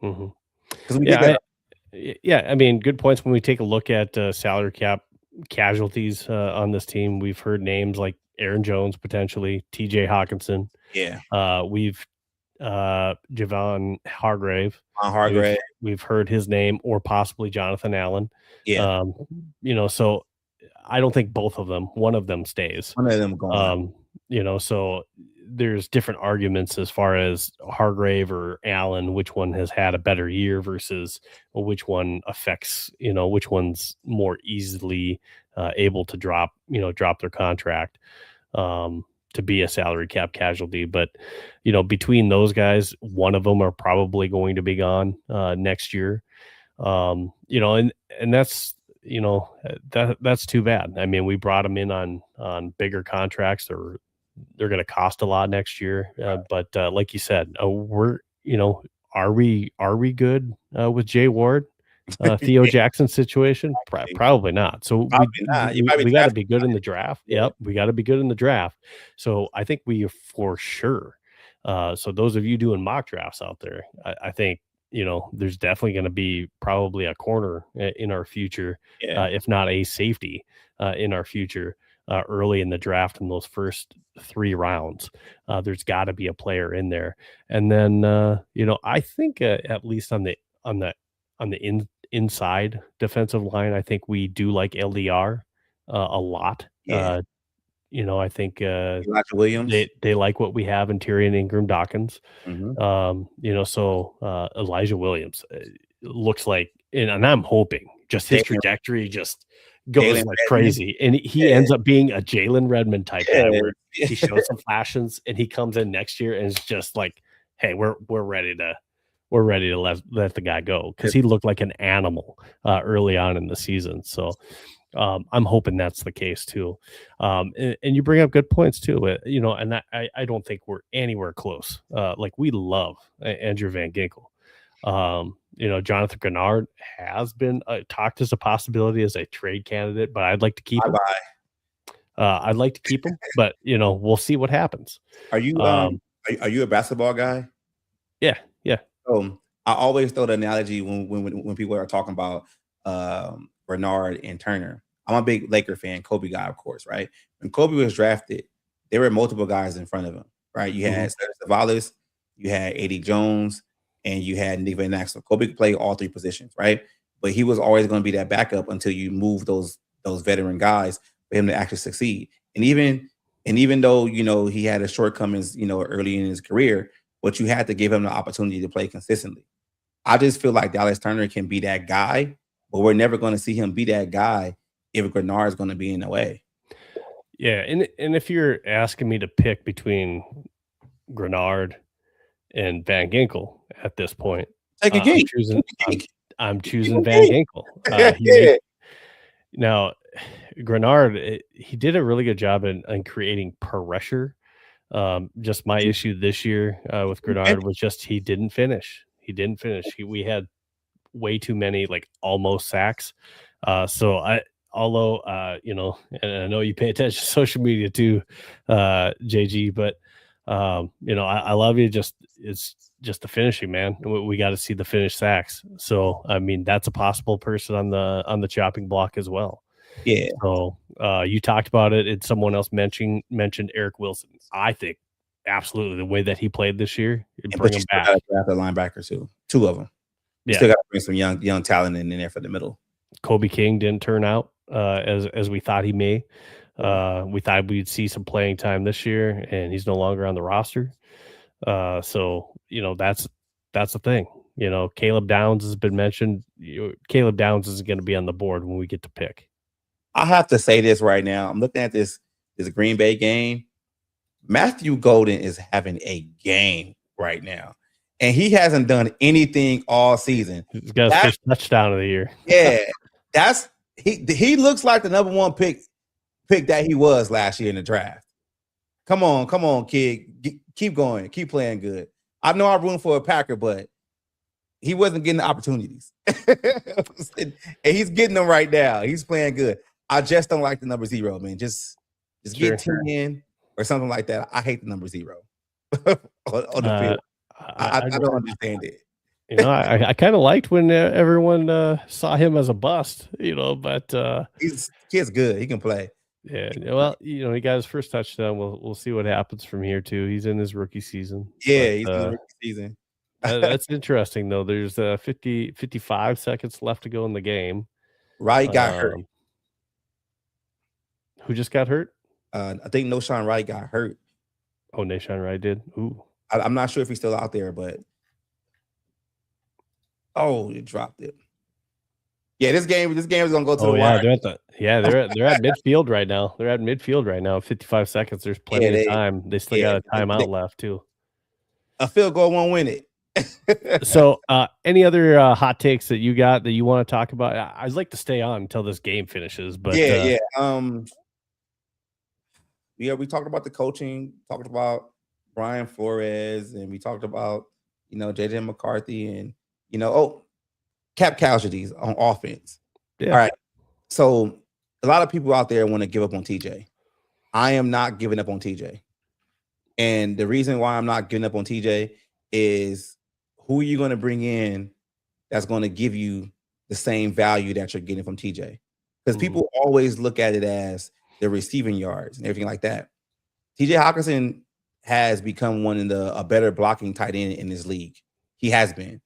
Mm-hmm. I mean, good points. When we take a look at salary cap casualties on this team, we've heard names like Aaron Jones, potentially TJ Hawkinson. Yeah. We've Javon Hargrave. We've heard his name, or possibly Jonathan Allen. Yeah. So I don't think both of them. One of them stays. One of them gone. So there's different arguments as far as Hargrave or Allen, which one has had a better year versus which one affects, which one's more easily able to drop their contract to be a salary cap casualty. But, between those guys, one of them are probably going to be gone next year. And that's, that's too bad. I mean, we brought them in on bigger contracts, or they're going to cost a lot next year. But like you said, are we good with Jay Ward, Theo Jackson situation? Probably not. So we got to be good in the draft. Yep, we got to be good in the draft. So I think we are for sure. So those of you doing mock drafts out there, I think there's definitely going to be probably a corner in our future, if not a safety in our future. Early in the draft in those first 3 rounds, there's got to be a player in there. And then I think at least on the inside defensive line, I think we do like LDR a lot. Yeah. I think Elijah Williams. they like what we have in Tyrion Ingram Dawkins. Mhm. Elijah Williams looks like, and I'm hoping just his Jalen trajectory just goes Jalen like Redmond. crazy, and he Yeah. ends up being a Jalen Redmond type guy where Yeah. he shows some flashes and he comes in next year and it's just like, hey, we're ready to let the guy go, because he looked like an animal early on in the season. So I'm hoping that's the case too. And you bring up good points too. And I don't think we're anywhere close. Like, we love Andrew Van Ginkel. Jonathan Grenard has been talked as a possibility as a trade candidate, but I'd like to keep him. I'd like to keep him, but we'll see what happens. Are you are you a basketball guy? Yeah. I always throw the analogy when people are talking about Bernard and Turner. I'm a big Laker fan, Kobe guy, of course, right? When Kobe was drafted, there were multiple guys in front of him, right? You had Serge Savalas, you had A.D. Jones, and you had Nick Van Exel. Kobe could play all three positions, right? But he was always going to be that backup until you move those veteran guys for him to actually succeed. And even though he had his shortcomings, early in his career, but you had to give him the opportunity to play consistently. I just feel like Dallas Turner can be that guy, but we're never going to see him be that guy if Grenard is going to be in the way. Yeah, and if you're asking me to pick between Grenard and Van Ginkel at this point, Take a geek. I'm choosing Van Ginkel. Now, Grenard, he did a really good job in creating pressure. Just my issue this year with Grenard was just he didn't finish. We had way too many almost sacks. Although and I know you pay attention to social media too, JG, but I love you. It's just the finishing, man. We got to see the finished sacks. So I mean, that's a possible person on the chopping block as well. Yeah. So you talked about it, and someone else mentioned Eric Wilson. I think absolutely the way that he played this year, bring him back. Draft a linebacker too. Two of them. You still got to bring some young talent in there for the middle. Kobe King didn't turn out as we thought he may. We thought we'd see some playing time this year, and he's no longer on the roster. So that's the thing. Caleb Downs has been mentioned. Caleb Downs is going to be on the board when we get to pick. I have to say this right now. I'm looking at this Green Bay game. Matthew Golden is having a game right now, and he hasn't done anything all season. He's got his first touchdown of the year. Yeah, he looks like the number one pick that he was last year in the draft. Come on, kid. Keep going. Keep playing good. I know I'm rooting for a Packer, but he wasn't getting the opportunities. And he's getting them right now. He's playing good. I just don't like the number 0, man. Just get 10 or something like that. I hate the number 0 on the field. I don't understand it. I kind of liked when everyone saw him as a bust, but kid's good. He can play. Yeah, well, he got his first touchdown. We'll see what happens from here too. He's in his rookie season. Yeah, he's in his rookie season. That's interesting though. There's 55 seconds left to go in the game. Wright got hurt. Who just got hurt? I think Noshawn Wright got hurt. Oh, Noshawn Wright did. Ooh, I'm not sure if he's still out there, but it dropped it. Yeah, this game is gonna go to the wire. They're at midfield right now. They're at midfield right now. 55 seconds. There's plenty of time. They still got a timeout left too. A field goal won't win it. So, any other hot takes that you got that you want to talk about? I'd like to stay on until this game finishes. But we talked about the coaching, talked about Brian Flores, and we talked about JJ McCarthy, and cap casualties on offense. Yeah. All right. So a lot of people out there want to give up on TJ. I am not giving up on TJ. And the reason why I'm not giving up on TJ is, who are you going to bring in that's going to give you the same value that you're getting from TJ? Because people always look at it as the receiving yards and everything like that. TJ Hawkinson has become one of a better blocking tight end in this league. He has been.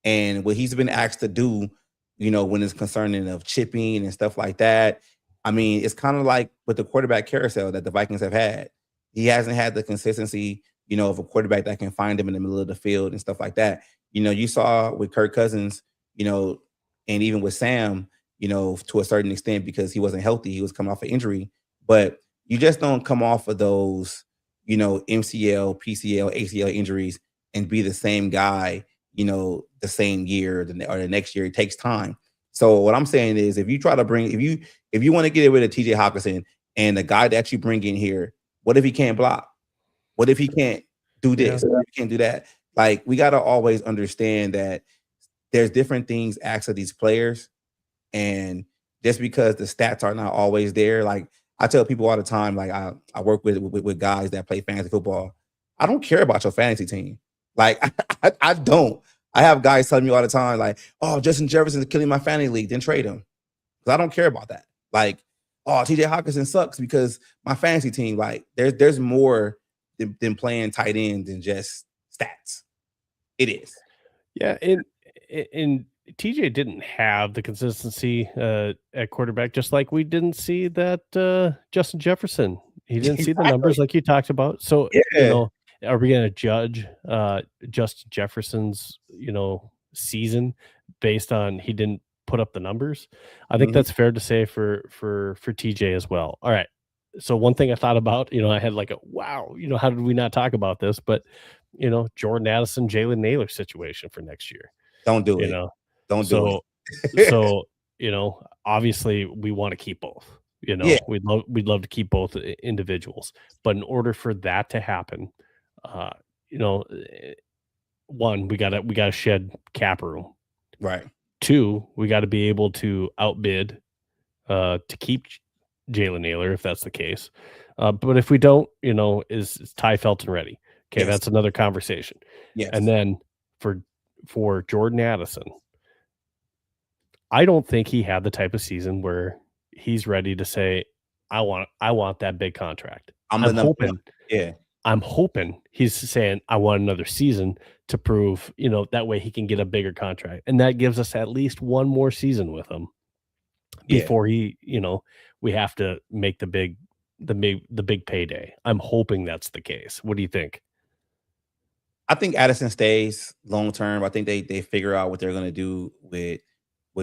And what he's been asked to do, when it's concerning of chipping and stuff like that, I mean, it's kind of like with the quarterback carousel that the Vikings have had. He hasn't had the consistency, of a quarterback that can find him in the middle of the field and stuff like that. You saw with Kirk Cousins, and even with Sam, to a certain extent because he wasn't healthy, he was coming off an injury. But you just don't come off of those, MCL, PCL, ACL injuries and be the same guy, the same year or the next year. It takes time. So what I'm saying is, if you try to bring, if you want to get rid of TJ Hawkinson and the guy that you bring in here, what if he can't block? What if he can't do this? What if he can't do that? Like, we got to always understand that there's different things asked of these players. And just because the stats are not always there, like I tell people all the time, like I work with guys that play fantasy football. I don't care about your fantasy team. Like I don't. I have guys telling me all the time, like, oh, Justin Jefferson is killing my fantasy league, then trade him. Because I don't care about that. Like, oh, TJ Hawkinson sucks because my fantasy team, like, there's more than playing tight end than just stats. It is. Yeah, and TJ didn't have the consistency at quarterback, just like we didn't see that Justin Jefferson. He didn't see the numbers like you talked about. So, are we going to judge Justin Jefferson's, season based on he didn't put up the numbers? I think that's fair to say for TJ as well. All right. So one thing I thought about, I had like a wow, how did we not talk about this? But Jordan Addison, Jalen Naylor situation for next year. Don't do it. Don't do it. So, obviously we want to keep both. We'd love to keep both individuals. But in order for that to happen, one, we gotta shed cap room. Right. Two, we got to be able to outbid to keep Jalen Naylor if that's the case. But if we don't, is Ty Felton ready? Okay, that's another conversation. Yes. And then for Jordan Addison, I don't think he had the type of season where he's ready to say, I want that big contract. I'm hoping he's saying, I want another season to prove, that way he can get a bigger contract. And that gives us at least one more season with him before he, we have to make the big payday. I'm hoping that's the case. What do you think? I think Addison stays long term. I think they figure out what they're going to do with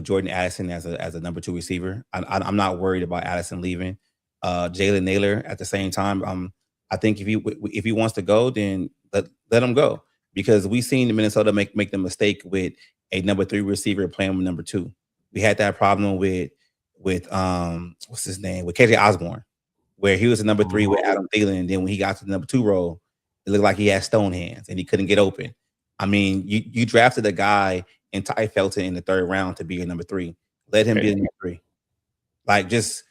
Jordan Addison as a number 2 receiver. I'm not worried about Addison leaving. Jalen Naylor at the same time. I think if he wants to go, then let him go, because we've seen Minnesota make the mistake with a number 3 receiver playing with number 2. We had that problem with what's his name, with KJ Osborne, where he was a number 3 with Adam Thielen, and then when he got to the number 2 role, it looked like he had stone hands and he couldn't get open. I mean, you drafted a guy in Ty Felton in the 3rd round to be your number 3. Let him be the number 3. Like, just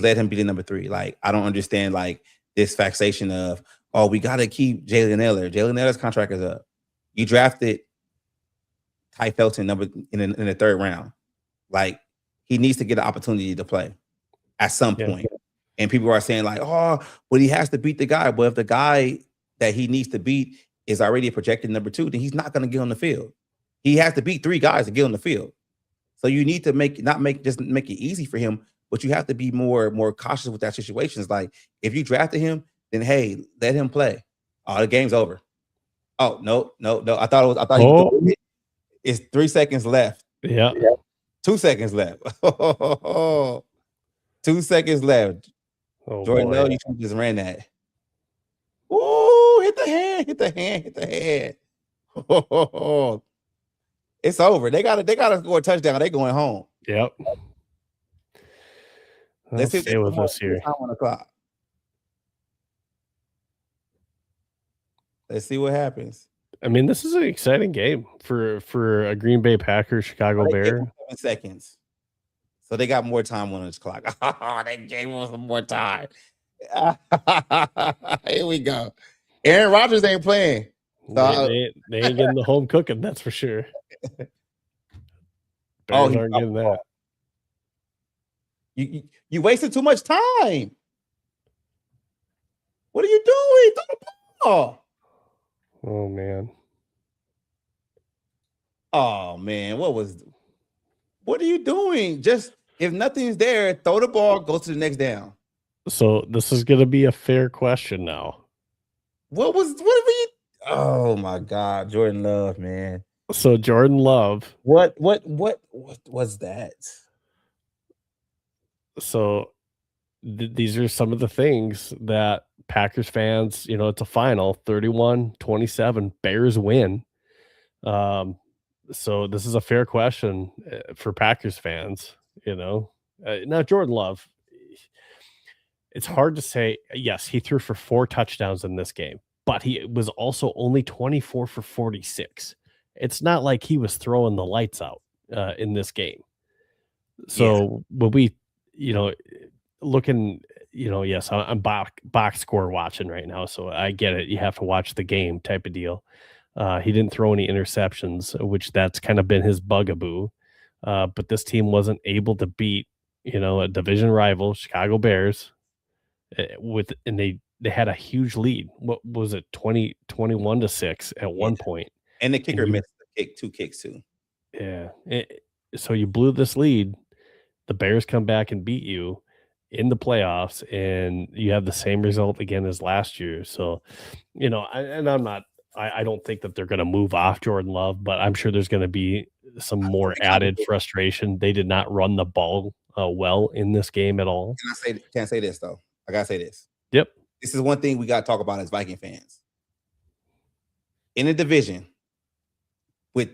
let him be the number 3. Like, I don't understand like this fixation of, oh, we got to keep Jalen Naylor. Jalen Naylor's contract is up. You drafted Ty Felton in the 3rd round. Like, he needs to get an opportunity to play at some point. And people are saying like, oh, well, he has to beat the guy. But if the guy that he needs to beat is already a projected number 2, then he's not going to get on the field. He has to beat 3 guys to get on the field. So you need to make it easy for him, but you have to be more cautious with that situation. It's like, if you drafted him, then hey, let him play. Oh, the game's over. Oh, no. I thought it's 3 seconds left. Yeah. 2 seconds left. 2 seconds left. Oh, Jordan, no, you just ran that. Ooh, hit the hand. Oh, it's over. They gotta score a touchdown. They going home. Yep. Let's stay with us here. On the clock. Let's see what happens. I mean, this is an exciting game for a Green Bay Packers Chicago Bear. 7 seconds. So they got more time on this clock. They gave us some more time. Here we go. Aaron Rodgers ain't playing. So they ain't getting the home cooking, that's for sure. Bears aren't getting that. You wasted too much time. What are you doing? Throw the ball. Oh man. Oh man, what are you doing? Just If nothing's there, throw the ball, go to the next down. So this is going to be a fair question now. What were you? Oh my God, Jordan Love, man. So Jordan Love. What was that? So these are some of the things that Packers fans, it's a final 31-27, Bears win. So this is a fair question for Packers fans, Now Jordan Love, it's hard to say. Yes, he threw for 4 touchdowns in this game, but he was also only 24 for 46. It's not like he was throwing the lights out in this game. So when we, looking, yes, I'm box score watching right now, so I get it. You have to watch the game type of deal. He didn't throw any interceptions, which that's kind of been his bugaboo. But this team wasn't able to beat, a division rival, Chicago Bears, and they had a huge lead. What was it, 21-6 at one point? And the kicker missed the kick, 2 kicks too. Yeah. So you blew this lead. The Bears come back and beat you in the playoffs, and you have the same result again as last year. So, I don't think that they're going to move off Jordan Love, but I'm sure there's going to be some more added frustration. They did not run the ball well in this game at all. Can't say this though. I gotta say this. Yep. This is one thing we gotta talk about as Viking fans. In a division with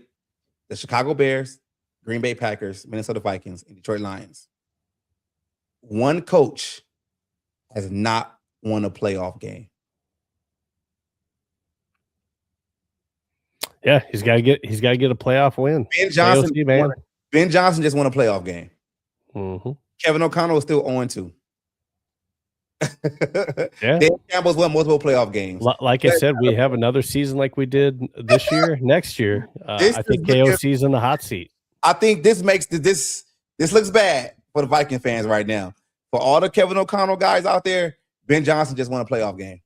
the Chicago Bears, Green Bay Packers, Minnesota Vikings, and Detroit Lions, one coach has not won a playoff game. Yeah, he's got to get a playoff win. Ben Johnson just won a playoff game. Mm-hmm. Kevin O'Connell is still 0-2. Yeah. Dan Campbell's won multiple playoff games. Like I said, we have another season like we did this year. Next year, I think KOC's in the hot seat. I think this makes this looks bad for the Viking fans right now. For all the Kevin O'Connell guys out there, Ben Johnson just won a playoff game.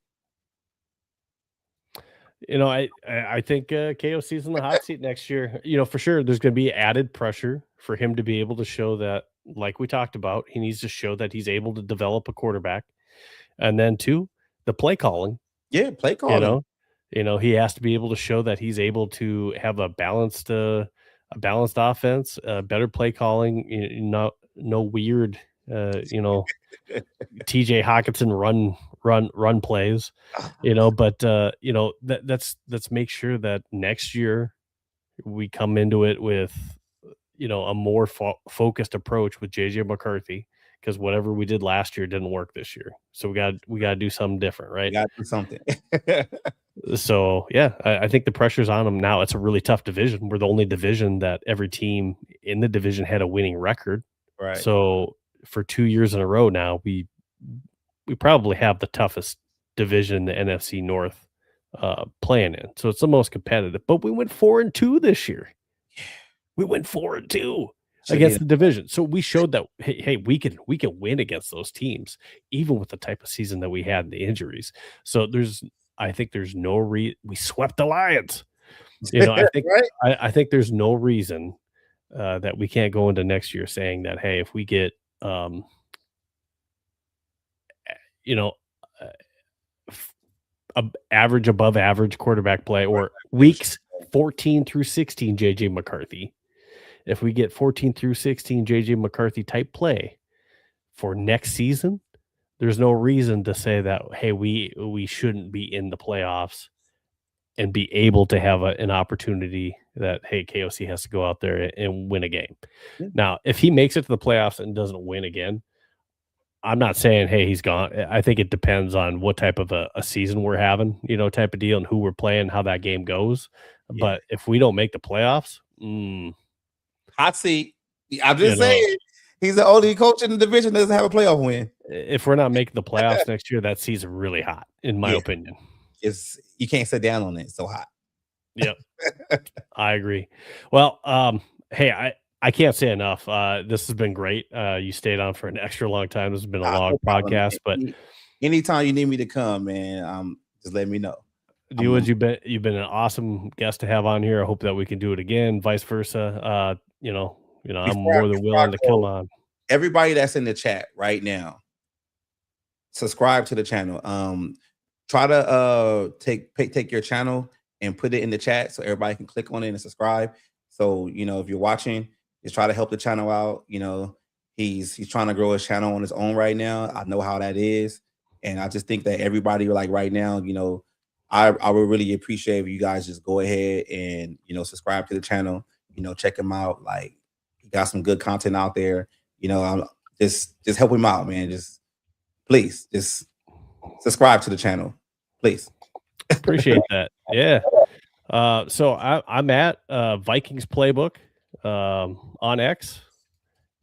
I think KOC's in the hot seat next year. For sure, there's going to be added pressure for him to be able to show that, like we talked about, he needs to show that he's able to develop a quarterback. And then 2, the play calling. Yeah, play calling. He has to be able to show that he's able to have a balanced offense, better play calling, no weird, TJ Hawkinson run plays, but let's make sure that next year we come into it with, a more focused approach with JJ McCarthy, because whatever we did last year didn't work this year. So we got to do something different, right? We got to do something. So yeah, I think the pressure's on them now. It's a really tough division. We're the only division that every team in the division had a winning record. Right. So for 2 years in a row now, we probably have the toughest division the NFC North playing in. So it's the most competitive. But we went 4-2 this year. We went 4-2 against the division. So we showed that hey, we can win against those teams, even with the type of season that we had and the injuries. So I think there's no we swept the Lions. I think right? I think there's no reason that we can't go into next year saying that, hey, if we get above average quarterback play, or weeks 14 through 16 JJ McCarthy, if we get 14 through 16 JJ McCarthy type play for next season, there's no reason to say that, hey, we shouldn't be in the playoffs and be able to have an opportunity that, hey, KOC has to go out there and win a game. Yeah. Now, if he makes it to the playoffs and doesn't win again, I'm not saying, hey, he's gone. I think it depends on what type of a season we're having, type of deal, and who we're playing, how that game goes. Yeah. But if we don't make the playoffs, hot seat. I'm just saying, he's the only coach in the division that doesn't have a playoff win. If we're not making the playoffs next year, that seat's really hot, in my opinion. You can't sit down on it. It's so hot. Yep. I agree. Well, hey, I can't say enough. This has been great. You stayed on for an extra long time. This has been a long podcast, but anytime you need me to come, man, just let me know. You've been an awesome guest to have on here. I hope that we can do it again, vice versa. I'm more than willing to come on. everybody that's in the chat right now, subscribe to the channel. Try to take your channel and put it in the chat so everybody can click on it and subscribe. So if you're watching, just try to help the channel out. He's trying to grow his channel on his own right now. I know how that is, and I just think that everybody like right now, I would really appreciate if you guys just go ahead and subscribe to the channel. Check him out. Like, he got some good content out there. I'm just help him out, man. Please just subscribe to the channel, please. Appreciate that. Yeah. So I'm at Vikings Playbook on X,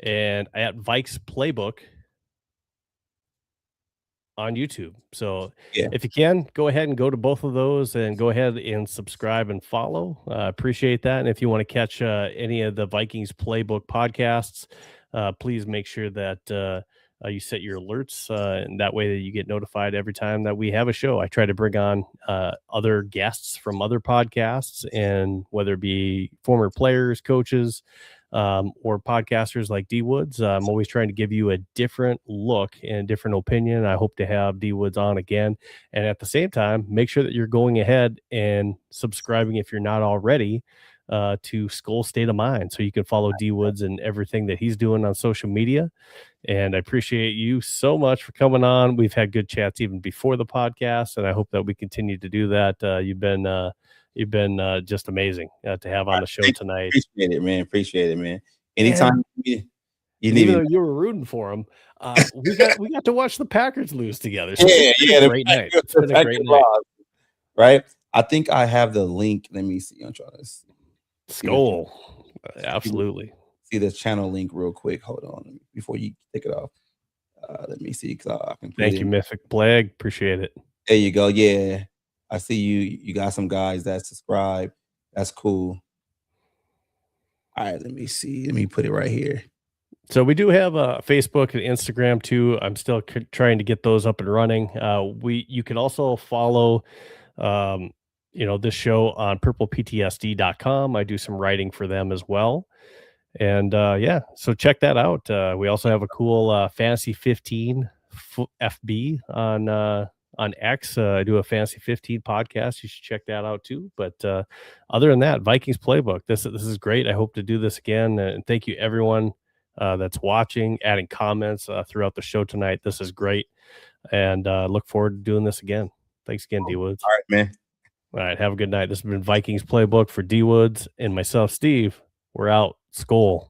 and at Vikes Playbook on YouTube. So if you can, go ahead and go to both of those and go ahead and subscribe and follow. Appreciate that. And if you want to catch any of the Vikings Playbook podcasts, please make sure that you set your alerts, and that way that you get notified every time that we have a show. I try to bring on other guests from other podcasts, and whether it be former players, coaches, or podcasters like D Woods. I'm always trying to give you a different look and different opinion. I hope to have D Woods on again. And at the same time, make sure that you're going ahead and subscribing, if you're not already, to Skol State of Mind, so you can follow D Woods and everything that he's doing on social media. And I appreciate you so much for coming on. We've had good chats even before the podcast, and I hope that we continue to do that. You've been just amazing to have on the show tonight. Appreciate it, man. Appreciate it, man. Anytime you need, even though you were rooting for them, we got to watch the Packers lose together. So great night. It's been a great night, right? I think I have the link. Let me see. I'm trying to see. Skol. Absolutely. See the channel link real quick. Hold on before you take it off. Let me see. I can Thank you, Mythic Plague. Appreciate it. There you go. Yeah, I see you. You got some guys that subscribe. That's cool. All right, let me see. Let me put it right here. So we do have a Facebook and Instagram too. I'm still trying to get those up and running. You can also follow this show on purpleptsd.com. I do some writing for them as well. And so check that out. We also have a cool Fantasy 15 FB on X. I do a Fantasy 15 podcast. You should check that out too. But other than that, Vikings Playbook. This is great. I hope to do this again. And thank you everyone that's watching, adding comments throughout the show tonight. This is great. And look forward to doing this again. Thanks again, D Woods. All right, man. All right, have a good night. This has been Vikings Playbook for D Woods and myself, Steve. We're out. Skol.